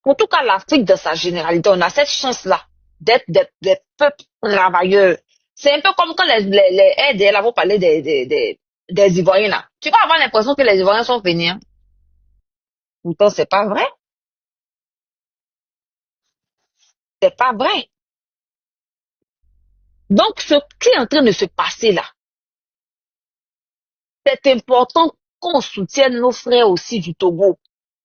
S2: En tout cas, l'Afrique dans sa généralité, on a cette chance-là d'être des peuples travailleurs. C'est un peu comme quand les RDL vont parler des Ivoiriens là. Tu vas avoir l'impression que les Ivoiriens sont fainéants. Pourtant, c'est pas vrai. C'est pas vrai. Donc, ce qui est en train de se passer là, c'est important qu'on soutienne nos frères aussi du Togo.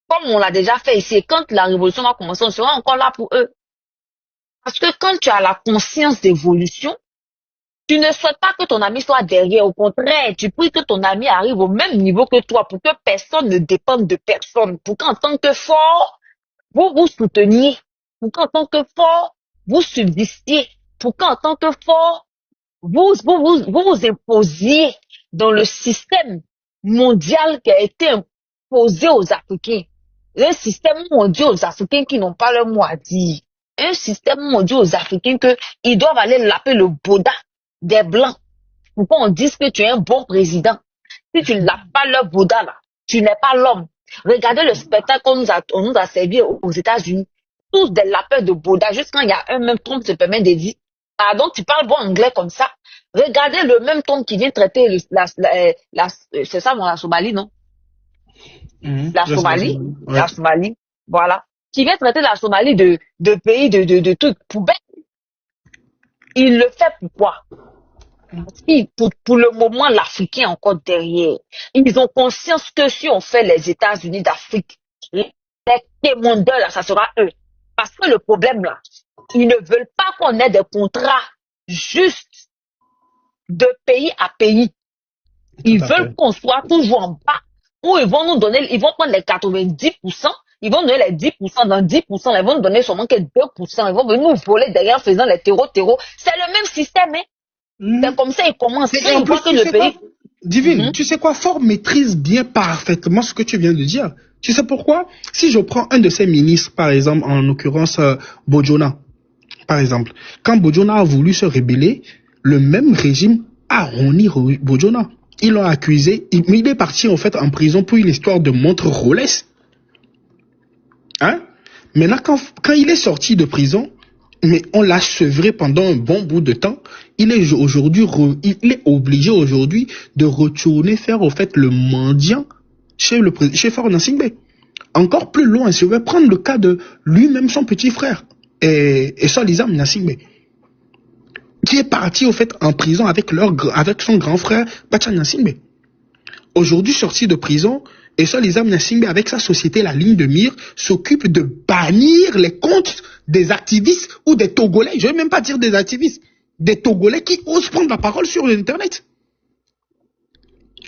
S2: Comme on l'a déjà fait ici, quand la révolution va commencer, on sera encore là pour eux. Parce que quand tu as la conscience d'évolution, tu ne souhaites pas que ton ami soit derrière. Au contraire, tu pries que ton ami arrive au même niveau que toi pour que personne ne dépende de personne. Pour qu'en tant que fort, vous vous souteniez. Pour qu'en tant que fort, vous subsistiez. Pour qu'en tant que fort, vous imposiez dans le système mondial qui a été imposé aux Africains. Un système mondial aux Africains qui n'ont pas leur mot à dire. Un système mondial aux Africains qu'ils doivent aller laper le Bouddha des Blancs. Pourquoi on dit que tu es un bon président? Si tu ne lapes pas leur Bouddha là, tu n'es pas l'homme. Regardez le spectacle qu'on nous a servi aux États-Unis. Tous des lapeurs de Bouddha, juste quand il y a un même Trump se permet de dire, pardon, tu parles bon anglais comme ça. Regardez le même Trump qui vient traiter c'est ça, la Somalie, non? La Somalie,
S1: ouais.
S2: la Somalie, voilà. Qui vient traiter la Somalie de pays de trucs poubelles. Il le fait pourquoi? Pour le moment, l'Africain est encore derrière. Ils ont conscience que si on fait les États-Unis d'Afrique, les témoindeurs, là, ça sera eux. Parce que le problème, là, ils ne veulent pas qu'on ait des contrats justes de pays à pays. Ils veulent qu'on soit toujours en bas. Ou ils vont nous donner, ils vont prendre les 90%, ils vont donner les 10%, dans 10%, ils vont nous donner seulement que 2%, ils vont venir nous voler derrière faisant les terreaux. C'est le même système, hein. C'est comme ça, ils commencent.
S1: Et en plus, tu sais quoi, Divine, tu sais quoi, Fort maîtrise bien parfaitement ce que tu viens de dire. Tu sais pourquoi? Si je prends un de ses ministres, par exemple, en l'occurrence Bojona, par exemple, quand Bojona a voulu se rebeller, le même régime a roni Bojona. Ils l'ont accusé, mais il est parti en fait en prison pour une histoire de montre Rolex. Hein? Maintenant, quand il est sorti de prison, mais on l'a sevré pendant un bon bout de temps, il est obligé aujourd'hui de retourner faire au fait le mendiant chez Faure Gnassingbé. Encore plus loin, si on veut prendre le cas de lui-même, son petit frère, et Solizam Gnassingbé, qui est parti au fait en prison avec son grand frère Bacha Gnassingbé. Aujourd'hui sorti de prison, et Solizam Gnassingbé avec sa société La Ligne de Mire s'occupe de bannir les comptes des activistes ou des Togolais, je ne vais même pas dire des activistes, des Togolais qui osent prendre la parole sur Internet.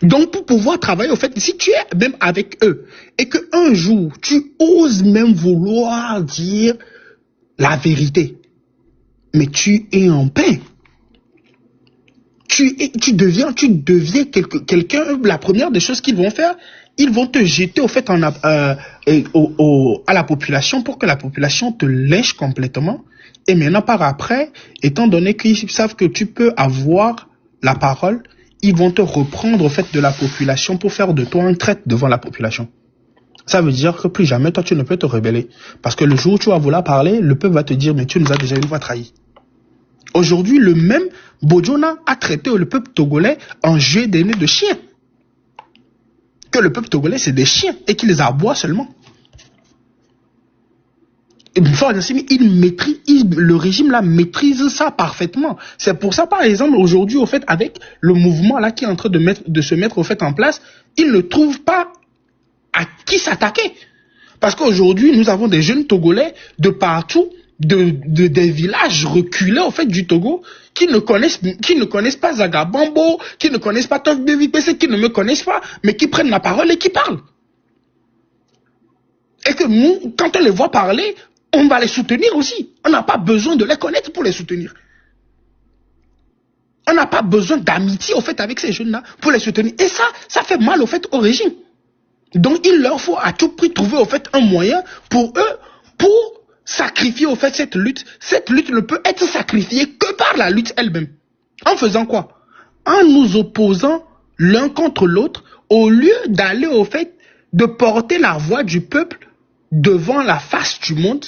S1: Donc pour pouvoir travailler au fait, si tu es même avec eux et qu'un jour tu oses même vouloir dire la vérité, mais tu es en paix. Tu deviens quelqu'un, la première des choses qu'ils vont faire, ils vont te jeter au fait à la population pour que la population te lèche complètement. Et maintenant, par après, étant donné qu'ils savent que tu peux avoir la parole, ils vont te reprendre au fait de la population pour faire de toi un traître devant la population. Ça veut dire que plus jamais, toi, tu ne peux te rebeller. Parce que le jour où tu vas vouloir parler, le peuple va te dire, mais tu nous as déjà une fois trahi. Aujourd'hui, le même Bojona a traité le peuple togolais en jeu d'aînés de chiens. Que le peuple togolais, c'est des chiens et qu'il les aboie seulement. Et le régime là maîtrise ça parfaitement. C'est pour ça, par exemple, aujourd'hui, au fait, avec le mouvement là qui est en train de se mettre au fait en place, ils ne trouvent pas à qui s'attaquer. Parce qu'aujourd'hui, nous avons des jeunes Togolais de partout, des villages reculés au fait du Togo, qui ne connaissent pas Zagabambo, qui ne connaissent pas Tof BVPC, qui ne me connaissent pas, mais qui prennent la parole et qui parlent. Et que nous, quand on les voit parler, on va les soutenir aussi. On n'a pas besoin de les connaître pour les soutenir. On n'a pas besoin d'amitié au fait avec ces jeunes-là pour les soutenir. Et ça fait mal au fait au régime. Donc il leur faut à tout prix trouver au fait un moyen pour eux, pour sacrifier au fait cette lutte. Cette lutte ne peut être sacrifiée que par la lutte elle-même. En faisant quoi? En nous opposant l'un contre l'autre, au lieu d'aller au fait de porter la voix du peuple devant la face du monde,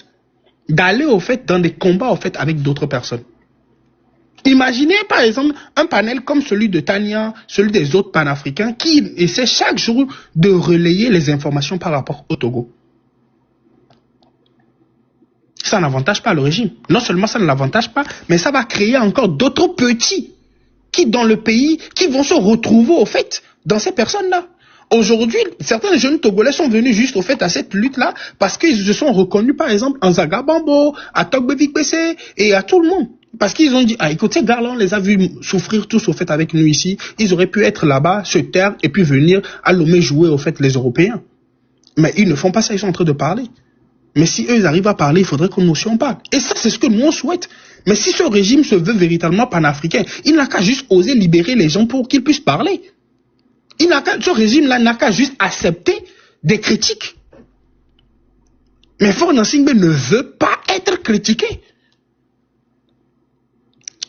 S1: d'aller au fait dans des combats au fait avec d'autres personnes. Imaginez par exemple un panel comme celui de Tania, celui des autres panafricains qui essaient chaque jour de relayer les informations par rapport au Togo. Ça n'avantage pas le régime. Non seulement ça ne l'avantage pas, mais ça va créer encore d'autres petits qui dans le pays, qui vont se retrouver au fait dans ces personnes-là. Aujourd'hui, certains jeunes Togolais sont venus juste au fait à cette lutte-là parce qu'ils se sont reconnus par exemple en Zagabambo, à Togbevik PC et à tout le monde. Parce qu'ils ont dit, ah écoutez, Garland les a vus souffrir tous au fait avec nous ici. Ils auraient pu être là-bas, se taire et puis venir à Lomé jouer au fait les Européens. Mais ils ne font pas ça, ils sont en train de parler. Mais si eux ils arrivent à parler, il faudrait que nous aussi on parle. Et ça, c'est ce que nous on souhaite. Mais si ce régime se veut véritablement panafricain, il n'a qu'à juste oser libérer les gens pour qu'ils puissent parler. Ce régime-là n'a qu'à juste accepter des critiques. Mais Faure Gnassingbé ne veut pas être critiqué.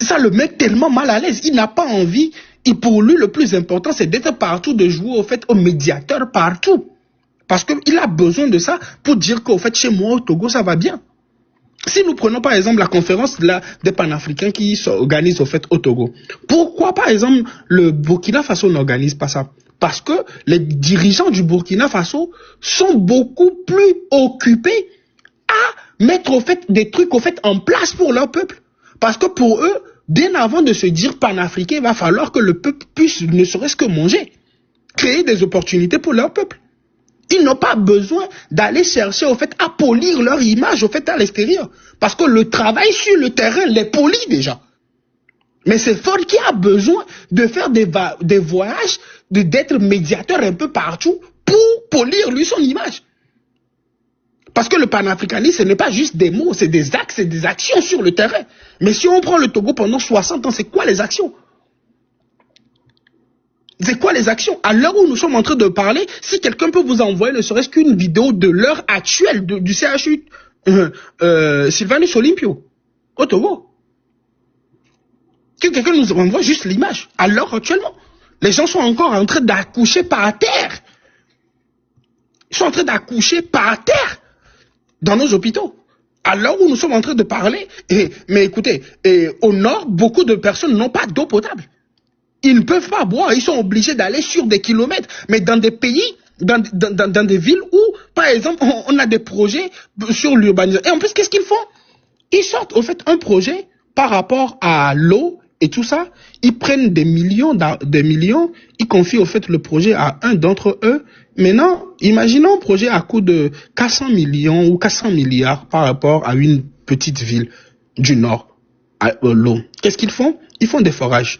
S1: Ça le met tellement mal à l'aise. Il n'a pas envie. Et pour lui, le plus important, c'est d'être partout, de jouer au fait au médiateur partout. Parce qu'il a besoin de ça pour dire qu'au fait, chez moi, au Togo, ça va bien. Si nous prenons par exemple la conférence des panafricains qui s'organisent au fait au Togo, pourquoi par exemple le Burkina Faso n'organise pas ça? Parce que les dirigeants du Burkina Faso sont beaucoup plus occupés à mettre au fait des trucs au fait en place pour leur peuple. Parce que pour eux, bien avant de se dire panafricain, il va falloir que le peuple puisse ne serait-ce que manger, créer des opportunités pour leur peuple. Ils n'ont pas besoin d'aller chercher au fait à polir leur image au fait à l'extérieur. Parce que le travail sur le terrain les polit déjà. Mais c'est Faure qui a besoin de faire des voyages, d'être médiateur un peu partout pour polir lui son image. Parce que le panafricanisme, ce n'est pas juste des mots, c'est des actes, c'est des actions sur le terrain. Mais si on prend le Togo pendant 60 ans, c'est quoi les actions? C'est quoi les actions? À l'heure où nous sommes en train de parler, si quelqu'un peut vous envoyer ne serait-ce qu'une vidéo de l'heure actuelle du CHU Sylvanus Olympio au Togo. Que quelqu'un nous envoie juste l'image. À l'heure actuellement, les gens sont encore en train d'accoucher par terre. Ils sont en train d'accoucher par terre dans nos hôpitaux. À l'heure où nous sommes en train de parler, mais écoutez, au nord, beaucoup de personnes n'ont pas d'eau potable. Ils ne peuvent pas boire, ils sont obligés d'aller sur des kilomètres. Mais dans des pays, dans des villes où, par exemple, on a des projets sur l'urbanisation. Et en plus, qu'est-ce qu'ils font? Ils sortent, au fait, un projet par rapport à l'eau et tout ça. Ils prennent des millions, ils confient, au fait, le projet à un d'entre eux. Maintenant, imaginons un projet à coût de 400 millions ou 400 milliards par rapport à une petite ville du nord, à l'eau. Qu'est-ce qu'ils font? Ils font des forages.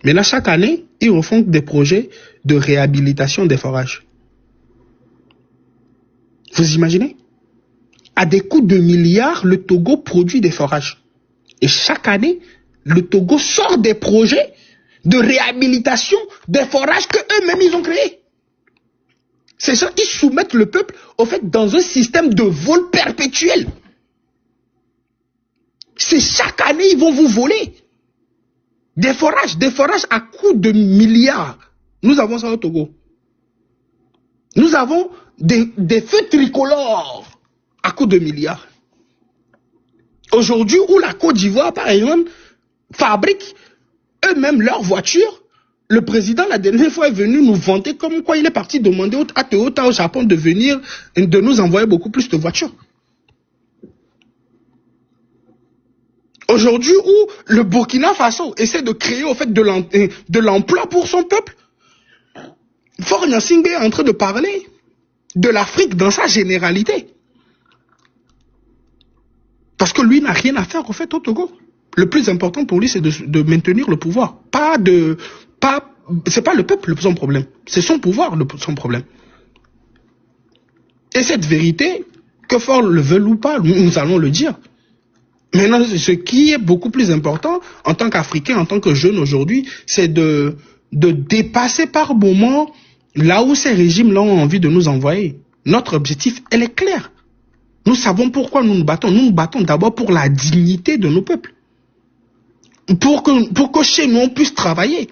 S1: Maintenant, chaque année, ils refont des projets de réhabilitation des forages. Vous imaginez? À des coûts de milliards, le Togo produit des forages. Et chaque année, le Togo sort des projets de réhabilitation des forages qu'eux-mêmes ils ont créés. C'est ça, ils soumettent le peuple, au fait, dans un système de vol perpétuel. C'est chaque année, ils vont vous voler. Des forages à coût de milliards. Nous avons ça au Togo. Nous avons des feux tricolores à coût de milliards. Aujourd'hui, où la Côte d'Ivoire, par exemple, fabriquent eux-mêmes leurs voitures. Le président, la dernière fois, est venu nous vanter comme quoi il est parti demander à Toyota au Japon de nous envoyer beaucoup plus de voitures. Aujourd'hui, où le Burkina Faso essaie de créer au fait de l'emploi pour son peuple, Faure Gnassingbé est en train de parler de l'Afrique dans sa généralité. Parce que lui n'a rien à faire au fait au Togo. Le plus important pour lui, c'est de maintenir le pouvoir. C'est pas le peuple son problème, c'est son pouvoir son problème. Et cette vérité, que Faure le veuille ou pas, nous allons le dire. Maintenant, ce qui est beaucoup plus important en tant qu'Africain, en tant que jeune aujourd'hui, c'est de dépasser par moment là où ces régimes-là ont envie de nous envoyer. Notre objectif, elle est claire. Nous savons pourquoi nous nous battons. Nous nous battons d'abord pour la dignité de nos peuples. Pour que chez nous, on puisse travailler.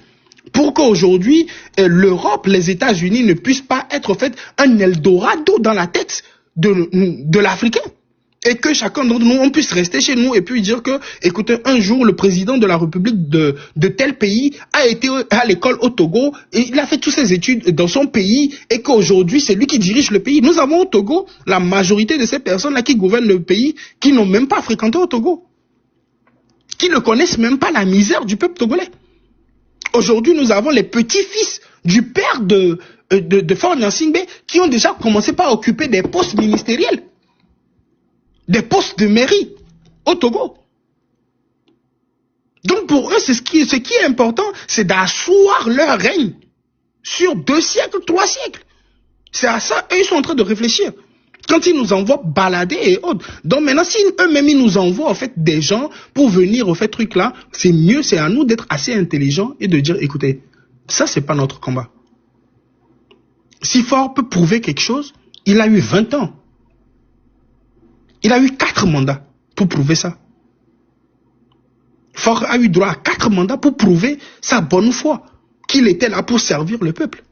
S1: Pour qu'aujourd'hui, l'Europe, les États-Unis ne puissent pas être en fait un Eldorado dans la tête de l'Africain. Et que chacun d'entre nous, on puisse rester chez nous et puis dire que, écoutez, un jour, le président de la République de tel pays a été à l'école au Togo, et il a fait toutes ses études dans son pays, et qu'aujourd'hui, c'est lui qui dirige le pays. Nous avons au Togo la majorité de ces personnes-là qui gouvernent le pays, qui n'ont même pas fréquenté au Togo, qui ne connaissent même pas la misère du peuple togolais. Aujourd'hui, nous avons les petits-fils du père de Faure Gnassingbé qui ont déjà commencé par occuper des postes ministériels, des postes de mairie au Togo. Donc pour eux, ce qui est important, c'est d'asseoir leur règne sur 2 siècles, 3 siècles. C'est à ça, eux, ils sont en train de réfléchir. Quand ils nous envoient balader et autres. Donc maintenant, si eux-mêmes, ils nous envoient en fait des gens pour venir au fait truc là, c'est mieux, c'est à nous d'être assez intelligents et de dire, écoutez, ça c'est pas notre combat. Si Faure peut prouver quelque chose, il a eu 20 ans. Il a eu 4 mandats pour prouver ça. Faure a eu droit à 4 mandats pour prouver sa bonne foi, qu'il était là pour servir le peuple.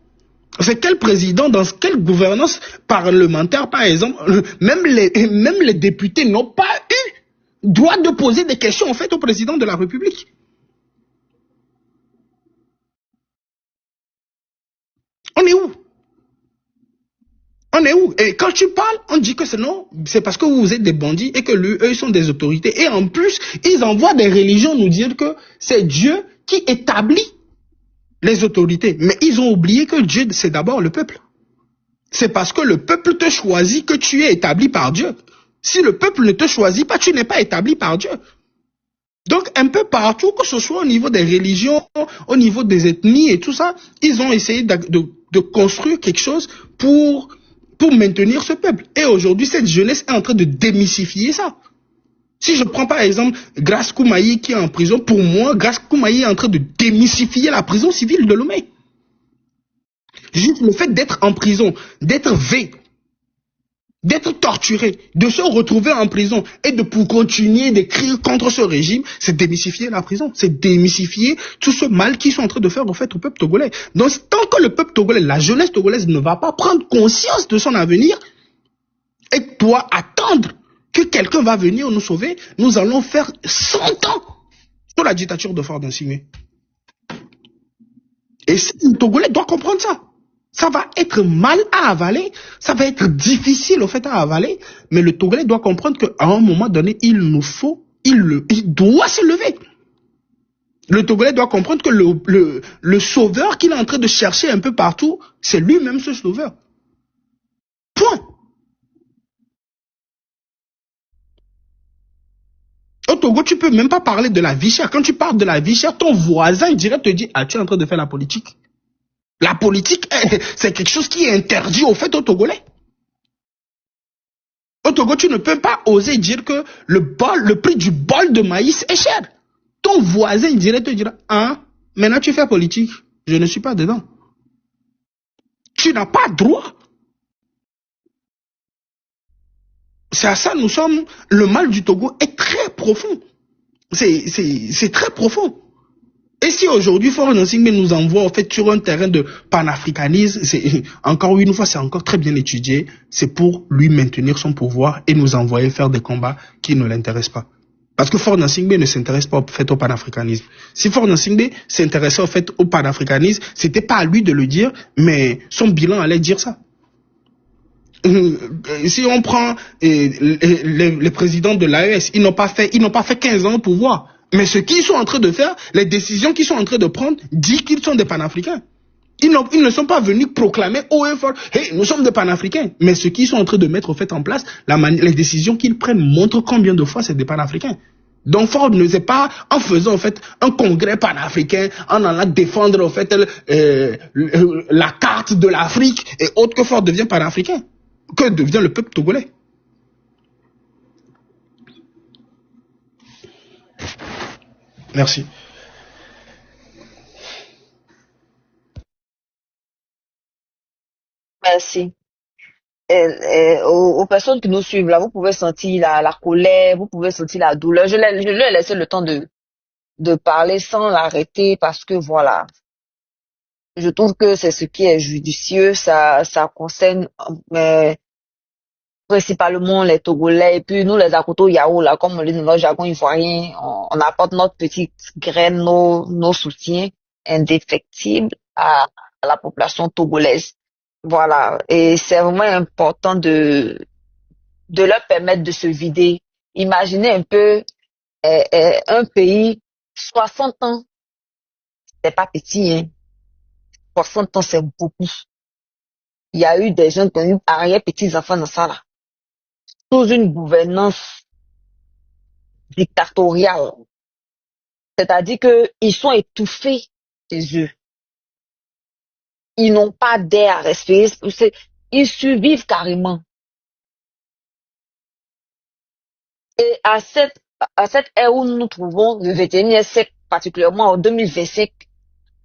S1: C'est quel président, dans quelle gouvernance parlementaire, par exemple, même les députés n'ont pas eu droit de poser des questions en fait au président de la République. On est où? On est où? Et quand tu parles, on dit que c'est parce que vous êtes des bandits et que eux, ils sont des autorités. Et en plus, ils envoient des religions nous dire que c'est Dieu qui établit les autorités. Mais ils ont oublié que Dieu, c'est d'abord le peuple. C'est parce que le peuple te choisit que tu es établi par Dieu. Si le peuple ne te choisit pas, tu n'es pas établi par Dieu. Donc, un peu partout, que ce soit au niveau des religions, au niveau des ethnies et tout ça, ils ont essayé de construire quelque chose pour maintenir ce peuple. Et aujourd'hui, cette jeunesse est en train de démystifier ça. Si je prends par exemple Grace Koumaï qui est en prison, pour moi, Grace Koumaï est en train de démystifier la prison civile de Lomé. Juste le fait d'être en prison, d'être d'être torturé, de se retrouver en prison et de pour continuer d'écrire contre ce régime, c'est démystifier la prison, c'est démystifier tout ce mal qu'ils sont en train de faire au fait au peuple togolais. Donc tant que le peuple togolais, la jeunesse togolaise ne va pas prendre conscience de son avenir et doit attendre que quelqu'un va venir nous sauver, nous allons faire 100 ans sur la dictature de Faure Gnassingbé. Et le Togolais doit comprendre ça. Ça va être mal à avaler, ça va être difficile au fait à avaler, mais le Togolais doit comprendre qu'à un moment donné, il doit se lever. Le Togolais doit comprendre que le sauveur qu'il est en train de chercher un peu partout, c'est lui-même ce sauveur. Point. Au Togo, tu peux même pas parler de la vie chère. Quand tu parles de la vie chère, ton voisin direct te dit, ah, tu es en train de faire la politique. La politique, c'est quelque chose qui est interdit au fait au Togolais. Au Togo, tu ne peux pas oser dire que le prix du bol de maïs est cher. Ton voisin direct te dira, ah, maintenant tu fais politique. Je ne suis pas dedans. Tu n'as pas droit. C'est à ça, le mal du Togo est très profond. C'est très profond. Et si aujourd'hui, Faure Gnassingbé nous envoie en fait sur un terrain de panafricanisme, encore une fois, c'est encore très bien étudié, c'est pour lui maintenir son pouvoir et nous envoyer faire des combats qui ne l'intéressent pas. Parce que Faure Gnassingbé ne s'intéresse pas au panafricanisme. Si Faure Gnassingbé s'intéressait au panafricanisme, c'était pas à lui de le dire, mais son bilan allait dire ça. Si on prend les présidents de l'AES, ils n'ont pas fait 15 ans au pouvoir. Mais ce qu'ils sont en train de faire, les décisions qu'ils sont en train de prendre, disent qu'ils sont des panafricains. Ils ne sont pas venus proclamer haut et fort, hey, nous sommes des panafricains. Mais ce qu'ils sont en train de mettre en place, les décisions qu'ils prennent montrent combien de fois c'est des panafricains. Donc Ford ne sait pas, en faisant en fait un congrès panafricain, en allant défendre en fait la carte de l'Afrique et autres, que Ford devient panafricain, que devient le peuple togolais. Merci.
S2: Merci. Aux personnes qui nous suivent, là, vous pouvez sentir la colère, vous pouvez sentir la douleur. Je lui ai laissé le temps de parler sans l'arrêter parce que voilà, je trouve que c'est ce qui est judicieux. Ça concerne principalement les Togolais et puis nous les Akoto Yao, là, comme on dit dans notre jargon ivoirien, on apporte notre petite graine, nos soutiens indéfectibles à la population togolaise. Voilà, et c'est vraiment important de leur permettre de se vider. Imaginez un peu un pays, 60 ans, c'est pas petit, hein. 60 ans, c'est beaucoup. Il y a eu des gens qui ont eu arrière-petits-enfants dans ça, là. Sous une gouvernance dictatoriale. C'est-à-dire qu'ils sont étouffés chez eux. Ils n'ont pas d'air à respirer. Ils survivent carrément. Et à cette ère où nous nous trouvons, le 21e siècle, particulièrement en 2025,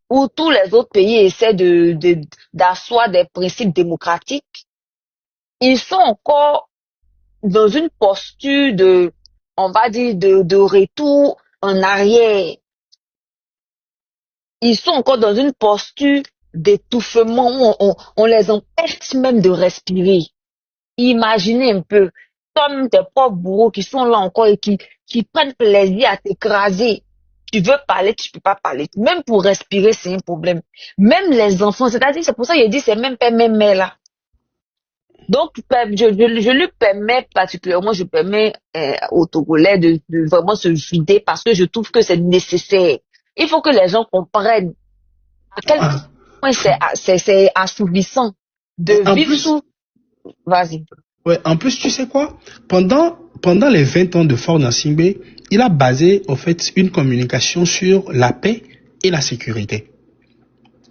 S2: où tous les autres pays essaient d'asseoir des principes démocratiques, ils sont encore dans une posture on va dire, de retour en arrière. Ils sont encore dans une posture d'étouffement où on les empêche même de respirer. Imaginez un peu, comme tes propres bourreaux qui sont là encore et qui prennent plaisir à t'écraser. Tu veux parler, tu peux pas parler. Même pour respirer, c'est un problème. Même les enfants, c'est-à-dire, c'est pour ça qu'il dit c'est même père, même mère là. Donc, je lui permets particulièrement, je permets aux Togolais de vraiment se vider parce que je trouve que c'est nécessaire. Il faut que les gens comprennent à quel point c'est assouvissant de vivre sous... Vas-y.
S1: Ouais, en plus, tu sais quoi? Pendant les 20 ans de Faure Gnassingbé, il a basé, en fait, une communication sur la paix et la sécurité.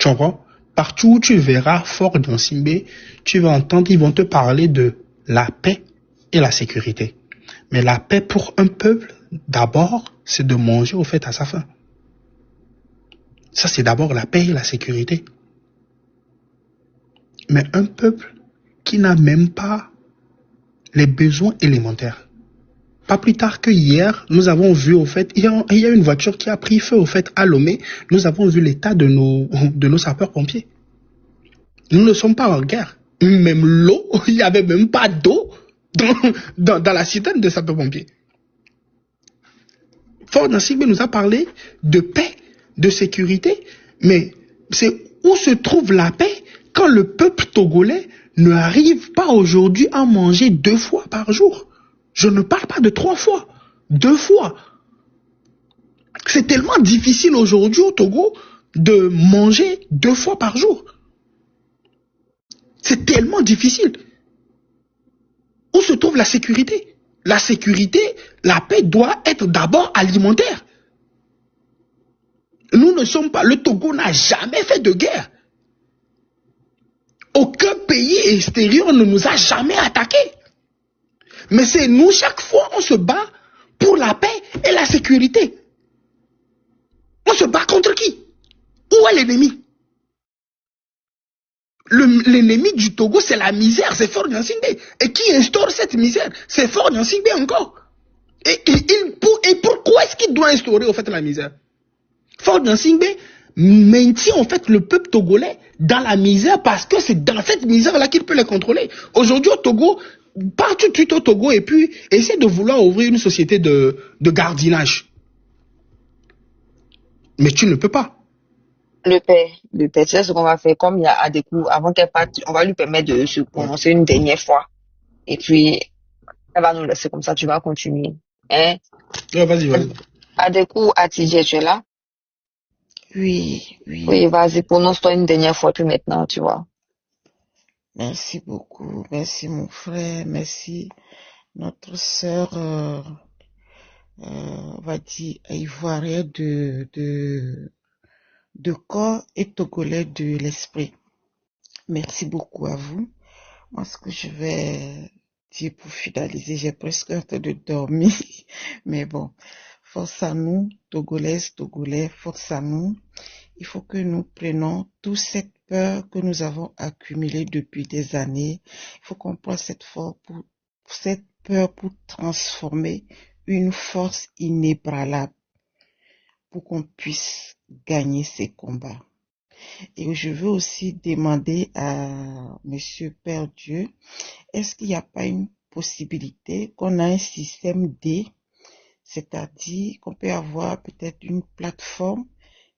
S1: Tu comprends? Partout où tu verras Faure Gnassingbé, tu vas entendre, ils vont te parler de la paix et la sécurité. Mais la paix pour un peuple, d'abord, c'est de manger, au fait, à sa faim. Ça, c'est d'abord la paix et la sécurité. Mais un peuple qui n'a même pas les besoins élémentaires. Pas plus tard que hier, nous avons vu, au fait, il y a une voiture qui a pris feu, au fait, à Lomé. Nous avons vu l'état de nos sapeurs-pompiers. Nous ne sommes pas en guerre. Même l'eau, il n'y avait même pas d'eau dans la citerne des sapeurs-pompiers. Faure Gnassingbé nous a parlé de paix, de sécurité, mais c'est où se trouve la paix quand le peuple togolais ne arrive pas aujourd'hui à manger 2 fois par jour. Je ne parle pas de 3 fois, 2 fois. C'est tellement difficile aujourd'hui au Togo de manger 2 fois par jour. C'est tellement difficile. Où se trouve la sécurité? La sécurité, la paix doit être d'abord alimentaire. Nous ne sommes pas... Le Togo n'a jamais fait de guerre. Aucun pays extérieur ne nous a jamais attaqués. Mais c'est nous, chaque fois, on se bat pour la paix et la sécurité. On se bat contre qui? Où est l'ennemi? L'ennemi du Togo, c'est la misère, c'est Faure Gnassingbé. Et qui instaure cette misère? C'est Faure Gnassingbé encore. Et pourquoi est-ce qu'il doit instaurer, au fait, la misère? Faure Gnassingbé maintient, en fait, le peuple togolais dans la misère parce que c'est dans cette misère-là qu'il peut les contrôler. Aujourd'hui, au Togo, pars tout de suite au Togo et puis essaie de vouloir ouvrir une société de gardiennage. Mais tu ne peux pas.
S2: Le père, tu sais ce qu'on va faire, comme il y a Adékou, avant qu'elle parte, on va lui permettre de se prononcer une dernière fois. Et puis, elle va nous laisser comme ça, tu vas continuer. Hein?
S1: Ouais, vas-y.
S2: Adékou, Atidje, tu es là?
S7: Oui.
S2: Oui, vas-y, prononce-toi une dernière fois, puis maintenant, tu vois.
S7: Merci beaucoup. Merci, mon frère. Merci, notre sœur, on va dire, ivoirienne de corps et togolais de l'esprit. Merci beaucoup à vous. Moi, ce que je vais dire pour finaliser, j'ai presque hâte de dormir. Mais bon, force à nous, Togolaises, Togolais, force à nous. Il faut que nous prenions toute cette peur que nous avons accumulée depuis des années. Il faut qu'on prenne cette peur pour transformer une force inébranlable pour qu'on puisse gagner ces combats. Et je veux aussi demander à Monsieur Père Dieu, est-ce qu'il n'y a pas une possibilité qu'on a un système D, c'est-à-dire qu'on peut avoir peut-être une plateforme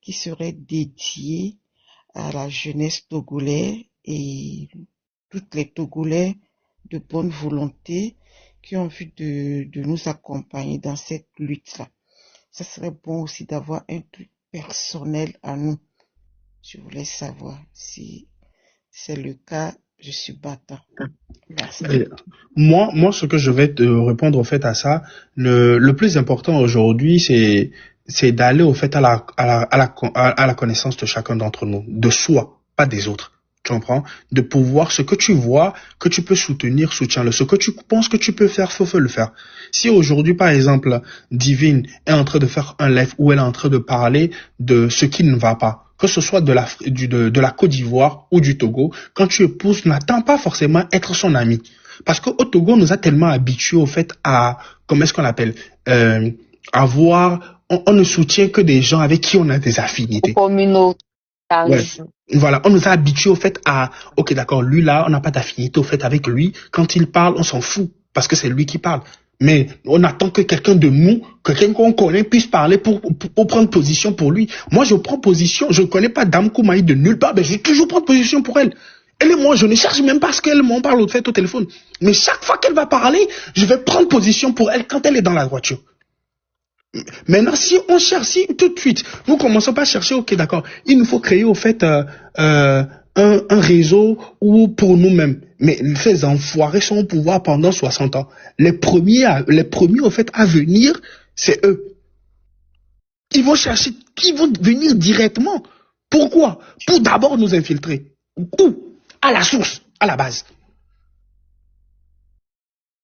S7: qui serait dédiée à la jeunesse togolaise et toutes les Togolais de bonne volonté qui ont envie de nous accompagner dans cette lutte-là. Ça serait bon aussi d'avoir un truc personnel à nous. Je voulais savoir si c'est le cas, je suis battant. Merci.
S1: Moi, ce que je vais te répondre au fait à ça, le plus important aujourd'hui, c'est d'aller au fait à la connaissance de chacun d'entre nous, de soi, pas des autres. Tu comprends? De pouvoir, ce que tu vois, que tu peux soutenir, soutiens-le. Ce que tu penses que tu peux faire, faut le faire. Si aujourd'hui, par exemple, Divine est en train de faire un live où elle est en train de parler de ce qui ne va pas, que ce soit de la Côte d'Ivoire ou du Togo, quand tu épouses, n'attends pas forcément être son ami. Parce qu'au Togo, on nous a tellement habitués au fait à, comment est-ce qu'on appelle, on ne soutient que des gens avec qui on a des affinités. Ouais. Voilà, on nous a habitués au fait à, ok d'accord, lui là, on n'a pas d'affinité au fait avec lui, quand il parle, on s'en fout, parce que c'est lui qui parle. Mais on attend que quelqu'un de nous, que quelqu'un qu'on connaît puisse parler pour prendre position pour lui. Moi, je prends position, je ne connais pas Dame Koumaï de nulle part, mais je vais toujours prendre position pour elle. Elle et moi, je ne cherche même pas ce qu'elle m'en parle au fait au téléphone. Mais chaque fois qu'elle va parler, je vais prendre position pour elle quand elle est dans la voiture. Maintenant, si on cherche, si tout de suite, nous commençons pas à chercher, ok, d'accord, il nous faut créer au fait un réseau où pour nous-mêmes. Mais ces enfoirés sont au pouvoir pendant 60 ans. Les premiers au fait à venir, c'est eux. Ils vont chercher, ils vont venir directement. Pourquoi? Pour d'abord nous infiltrer. Où? À la source, à la base.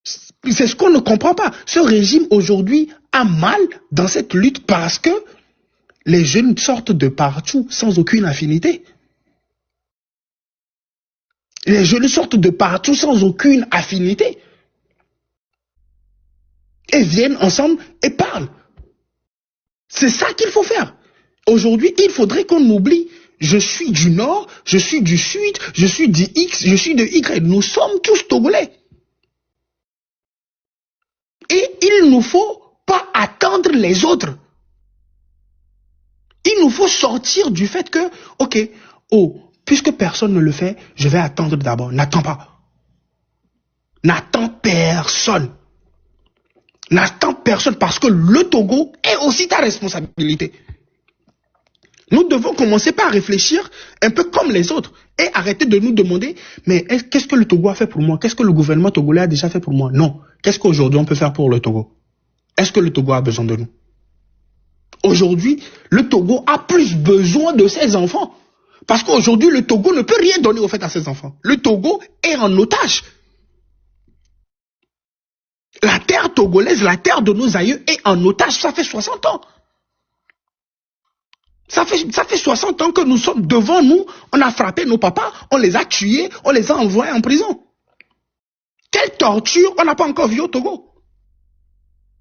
S1: C'est ce qu'on ne comprend pas. Ce régime aujourd'hui a mal dans cette lutte parce que les jeunes sortent de partout sans aucune affinité. Les jeunes sortent de partout sans aucune affinité. Et viennent ensemble et parlent. C'est ça qu'il faut faire. Aujourd'hui, il faudrait qu'on oublie. Je suis du Nord, je suis du Sud, je suis du X, je suis de Y. Nous sommes tous Togolais. Et il ne faut pas attendre les autres. Il nous faut sortir du fait que, ok, puisque personne ne le fait, je vais attendre d'abord. N'attends pas. N'attends personne. N'attends personne parce que le Togo est aussi ta responsabilité. Nous devons commencer par réfléchir un peu comme les autres et arrêter de nous demander, mais qu'est-ce que le Togo a fait pour moi? Qu'est-ce que le gouvernement togolais a déjà fait pour moi? Non. Qu'est-ce qu'aujourd'hui on peut faire pour le Togo? Est-ce que le Togo a besoin de nous? Aujourd'hui, le Togo a plus besoin de ses enfants. Parce qu'aujourd'hui, le Togo ne peut rien donner au fait à ses enfants. Le Togo est en otage. La terre togolaise, la terre de nos aïeux est en otage. Ça fait 60 ans. Ça fait 60 ans que nous sommes devant nous. On a frappé nos papas, on les a tués, on les a envoyés en prison. Quelle torture on n'a pas encore vu au Togo.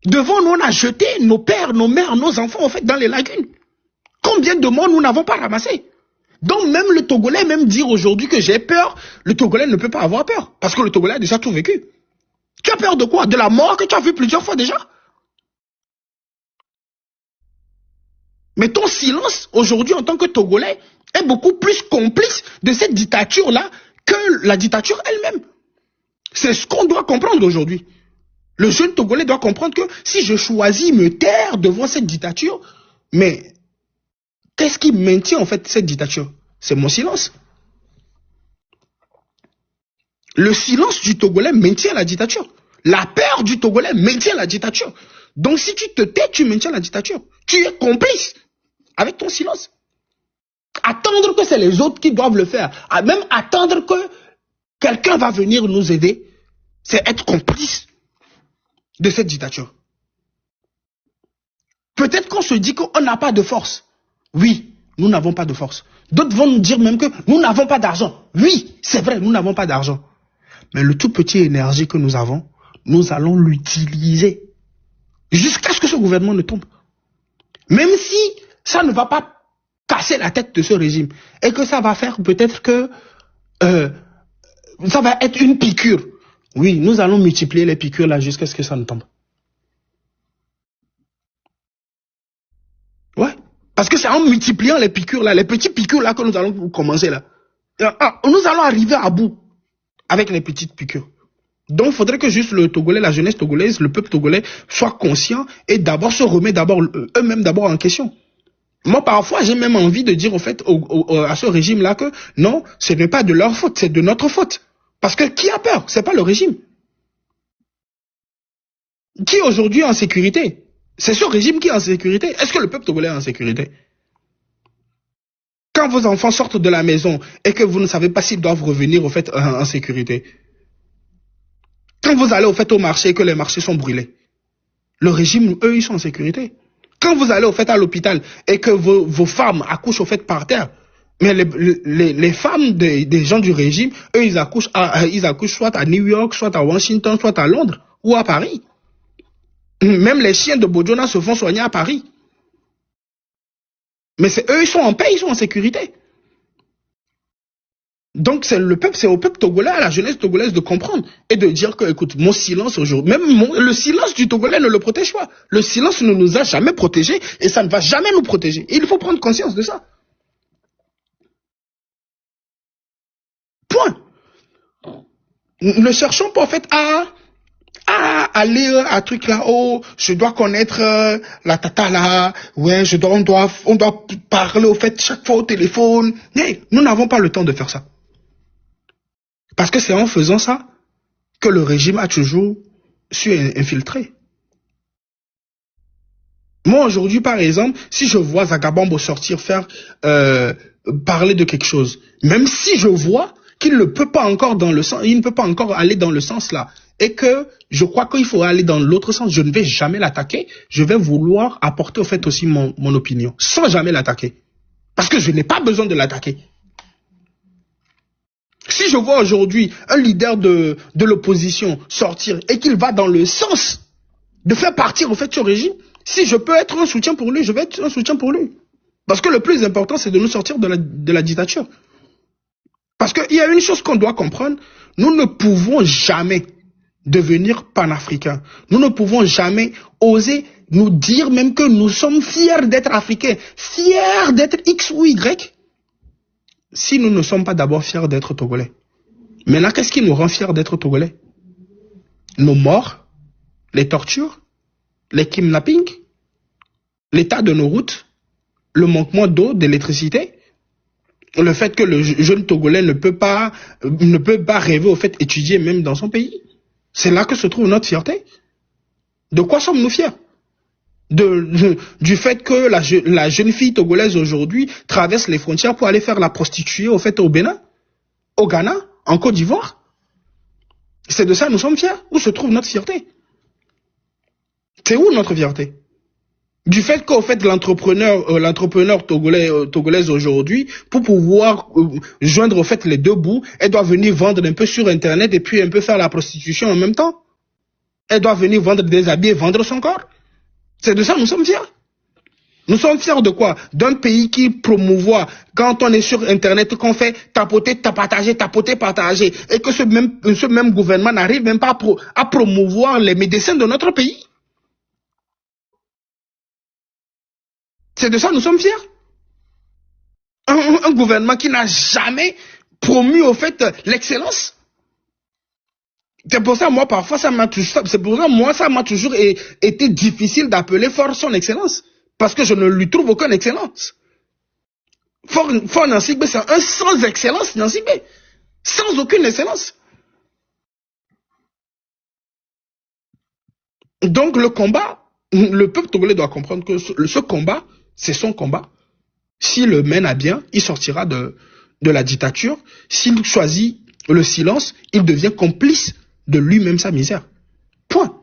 S1: Devant nous, on a jeté nos pères, nos mères, nos enfants, en fait, dans les lagunes. Combien de morts nous n'avons pas ramassé? Donc même le Togolais, même dire aujourd'hui que j'ai peur, le Togolais ne peut pas avoir peur. Parce que le Togolais a déjà tout vécu. Tu as peur de quoi? De la mort que tu as vu plusieurs fois déjà? Mais ton silence, aujourd'hui, en tant que Togolais, est beaucoup plus complice de cette dictature-là que la dictature elle-même. C'est ce qu'on doit comprendre aujourd'hui. Le jeune Togolais doit comprendre que si je choisis me taire devant cette dictature, mais qu'est-ce qui maintient en fait cette dictature? C'est mon silence. Le silence du Togolais maintient la dictature. La peur du Togolais maintient la dictature. Donc si tu te tais, tu maintiens la dictature. Tu es complice avec ton silence. Attendre que c'est les autres qui doivent le faire, même attendre que quelqu'un va venir nous aider, c'est être complice de cette dictature. Peut-être qu'on se dit qu'on n'a pas de force. Oui, nous n'avons pas de force. D'autres vont nous dire même que nous n'avons pas d'argent. Oui, c'est vrai, nous n'avons pas d'argent. Mais le tout petit énergie que nous avons, nous allons l'utiliser jusqu'à ce que ce gouvernement ne tombe. Même si ça ne va pas casser la tête de ce régime et que ça va faire peut-être que ça va être une piqûre. Oui, nous allons multiplier les piqûres là jusqu'à ce que ça ne tombe. Ouais, parce que c'est en multipliant les piqûres là, les petits piqûres là que nous allons commencer là. Nous allons arriver à bout avec les petites piqûres. Donc, il faudrait que juste le Togolais, la jeunesse togolaise, le peuple togolais soit conscient et d'abord se remet d'abord eux-mêmes d'abord en question. Moi, parfois, j'ai même envie de dire au fait à ce régime-là que non, ce n'est pas de leur faute, c'est de notre faute. Parce que qui a peur? C'est pas le régime. Qui aujourd'hui est en sécurité? C'est ce régime qui est en sécurité. Est-ce que le peuple togolais est en sécurité? Quand vos enfants sortent de la maison et que vous ne savez pas s'ils doivent revenir au fait en sécurité. Quand vous allez au fait au marché et que les marchés sont brûlés. Le régime, eux, ils sont en sécurité. Quand vous allez au fait à l'hôpital et que vos femmes accouchent au fait par terre, mais les femmes des gens du régime, eux, ils accouchent soit à New York, soit à Washington, soit à Londres ou à Paris. Même les chiens de Bojona se font soigner à Paris. Mais eux, ils sont en paix, ils sont en sécurité. Donc c'est au peuple togolais, à la jeunesse togolaise de comprendre et de dire que, écoute, mon silence aujourd'hui, même le silence du Togolais ne le protège pas. Le silence ne nous a jamais protégés et ça ne va jamais nous protéger. Et il faut prendre conscience de ça. Point. Ne cherchons pas en fait à aller à truc là, oh, je dois connaître la tata là, ouais, on doit parler au fait chaque fois au téléphone. Mais nous n'avons pas le temps de faire ça. Parce que c'est en faisant ça que le régime a toujours su infiltrer. Moi aujourd'hui par exemple, si je vois Zagabambo sortir parler de quelque chose, même si je vois qu'il ne peut pas encore il ne peut pas encore aller dans le sens là, et que je crois qu'il faut aller dans l'autre sens, je ne vais jamais l'attaquer, je vais vouloir apporter au fait aussi mon opinion, sans jamais l'attaquer. Parce que je n'ai pas besoin de l'attaquer. Si je vois aujourd'hui un leader de l'opposition sortir et qu'il va dans le sens de faire partir au fait ce régime, si je peux être un soutien pour lui, je vais être un soutien pour lui. Parce que le plus important, c'est de nous sortir de la dictature. Parce qu'il y a une chose qu'on doit comprendre, nous ne pouvons jamais devenir panafricains. Nous ne pouvons jamais oser nous dire même que nous sommes fiers d'être africains, fiers d'être X ou Y, si nous ne sommes pas d'abord fiers d'être togolais. Maintenant, qu'est-ce qui nous rend fiers d'être togolais? Nos morts, les tortures, les kidnappings, l'état de nos routes, le manquement d'eau, d'électricité, le fait que le jeune Togolais ne peut pas rêver au fait étudier même dans son pays. C'est là que se trouve notre fierté. De quoi sommes-nous fiers? Du fait que la jeune fille togolaise aujourd'hui traverse les frontières pour aller faire la prostituée au fait au Bénin, au Ghana, en Côte d'Ivoire. C'est de ça que nous sommes fiers. Où se trouve notre fierté? C'est où notre fierté? Du fait qu'au fait l'entrepreneur togolaise aujourd'hui, pour pouvoir joindre au fait les deux bouts, elle doit venir vendre un peu sur internet et puis un peu faire la prostitution en même temps. Elle doit venir vendre des habits et vendre son corps. C'est de ça que nous sommes fiers. Nous sommes fiers de quoi? D'un pays qui promouvoit, quand on est sur Internet, qu'on fait tapoter, partager, tapoter, partager, et que ce même gouvernement n'arrive même pas à promouvoir les médecins de notre pays. C'est de ça que nous sommes fiers. Un gouvernement qui n'a jamais promu au fait l'excellence. C'est pour ça, moi, parfois, ça m'a toujours été difficile d'appeler fort son excellence. Parce que je ne lui trouve aucune excellence. Fort Nancy B, c'est un sans excellence, Nancy B. Sans aucune excellence. Donc, le combat, le peuple togolais doit comprendre que ce combat, c'est son combat. S'il le mène à bien, il sortira de la dictature. S'il choisit le silence, il devient complice de lui-même sa misère. Point.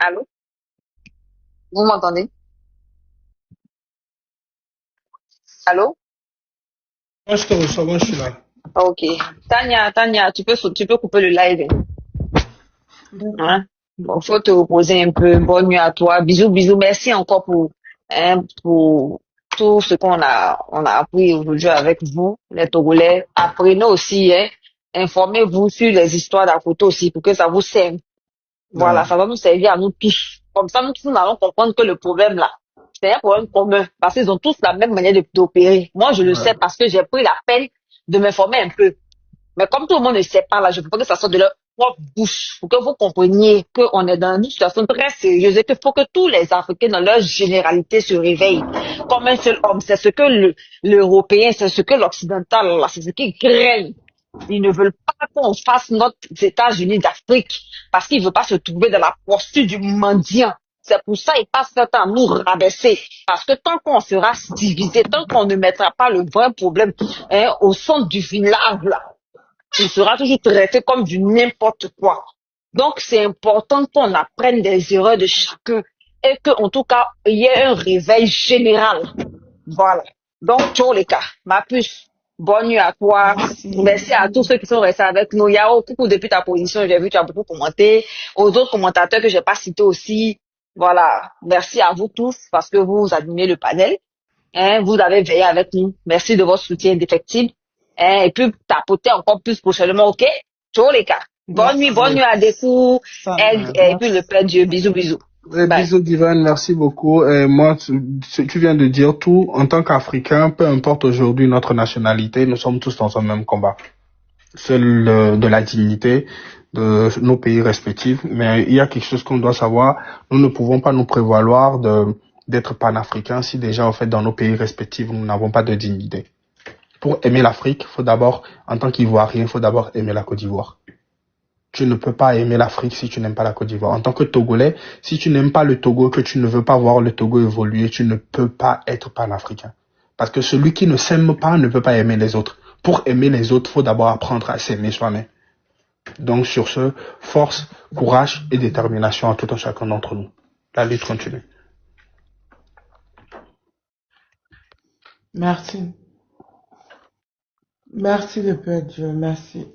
S2: Allô? Vous m'entendez? Allô?
S1: Moi, je te reçois, moi, je suis là.
S2: Ok. Tania, tu peux couper le live. Hein? Bon, faut te reposer un peu. Bonne nuit à toi. Bisous, bisous. Merci encore pour tout ce on a appris aujourd'hui avec vous, les Togolais. Apprenez aussi, hein. Informez-vous sur les histoires d'à côté aussi pour que ça vous serve. Voilà, ça va nous servir à nous tous. Comme ça, nous tous, nous allons comprendre que le problème là, c'est un problème commun. Parce qu'ils ont tous la même manière d'opérer. Moi, je le sais parce que j'ai pris la peine de m'informer un peu. Mais comme tout le monde ne sait pas là, je veux pas que ça sorte de leur propre bouche. Pour que vous compreniez qu'on est dans une situation très sérieuse et qu'il faut que tous les Africains dans leur généralité se réveillent comme un seul homme. C'est ce que l'Européen, c'est ce que l'Occidental, là, c'est ce qui craignent. Ils ne veulent pas qu'on fasse notre États-Unis d'Afrique parce qu'ils ne veulent pas se trouver dans la posture du mendiant. C'est pour ça qu'ils passent leur temps à nous rabaisser. Parce que tant qu'on sera divisé, tant qu'on ne mettra pas le vrai problème au centre du village, là, il sera toujours traité comme du n'importe quoi. Donc, c'est important qu'on apprenne des erreurs de chacun et qu'en tout cas, il y ait un réveil général. Voilà. Donc, ciao les cas. Ma puce. Bonne nuit à toi. Merci à tous ceux qui sont restés avec nous. Yao, coucou depuis ta position. J'ai vu, tu as beaucoup commenté. Aux autres commentateurs que j'ai pas cités aussi. Voilà. Merci à vous tous parce que vous animez le panel. Vous avez veillé avec nous. Merci de votre soutien indéfectible. Et puis, tapoter encore plus prochainement, ok? Ciao les gars. Bonne nuit à Dekou. Et puis le Père Dieu. Bisous, bisous.
S1: Bisous Divan, merci beaucoup. Et moi, tu viens de dire tout. En tant qu'Africain, peu importe aujourd'hui notre nationalité, nous sommes tous dans un même combat. Celle de la dignité de nos pays respectifs. Mais il y a quelque chose qu'on doit savoir. Nous ne pouvons pas nous prévaloir d'être panafricains si déjà, en fait, dans nos pays respectifs, nous n'avons pas de dignité. Pour aimer l'Afrique, faut d'abord, en tant qu'Ivoirien, il faut d'abord aimer la Côte d'Ivoire. Tu ne peux pas aimer l'Afrique si tu n'aimes pas la Côte d'Ivoire. En tant que Togolais, si tu n'aimes pas le Togo, que tu ne veux pas voir le Togo évoluer, tu ne peux pas être panafricain. Parce que celui qui ne s'aime pas ne peut pas aimer les autres. Pour aimer les autres, il faut d'abord apprendre à s'aimer soi-même. Donc sur ce, force, courage et détermination à tout un chacun d'entre nous. La lutte continue.
S7: Merci. Merci le Père Dieu, merci.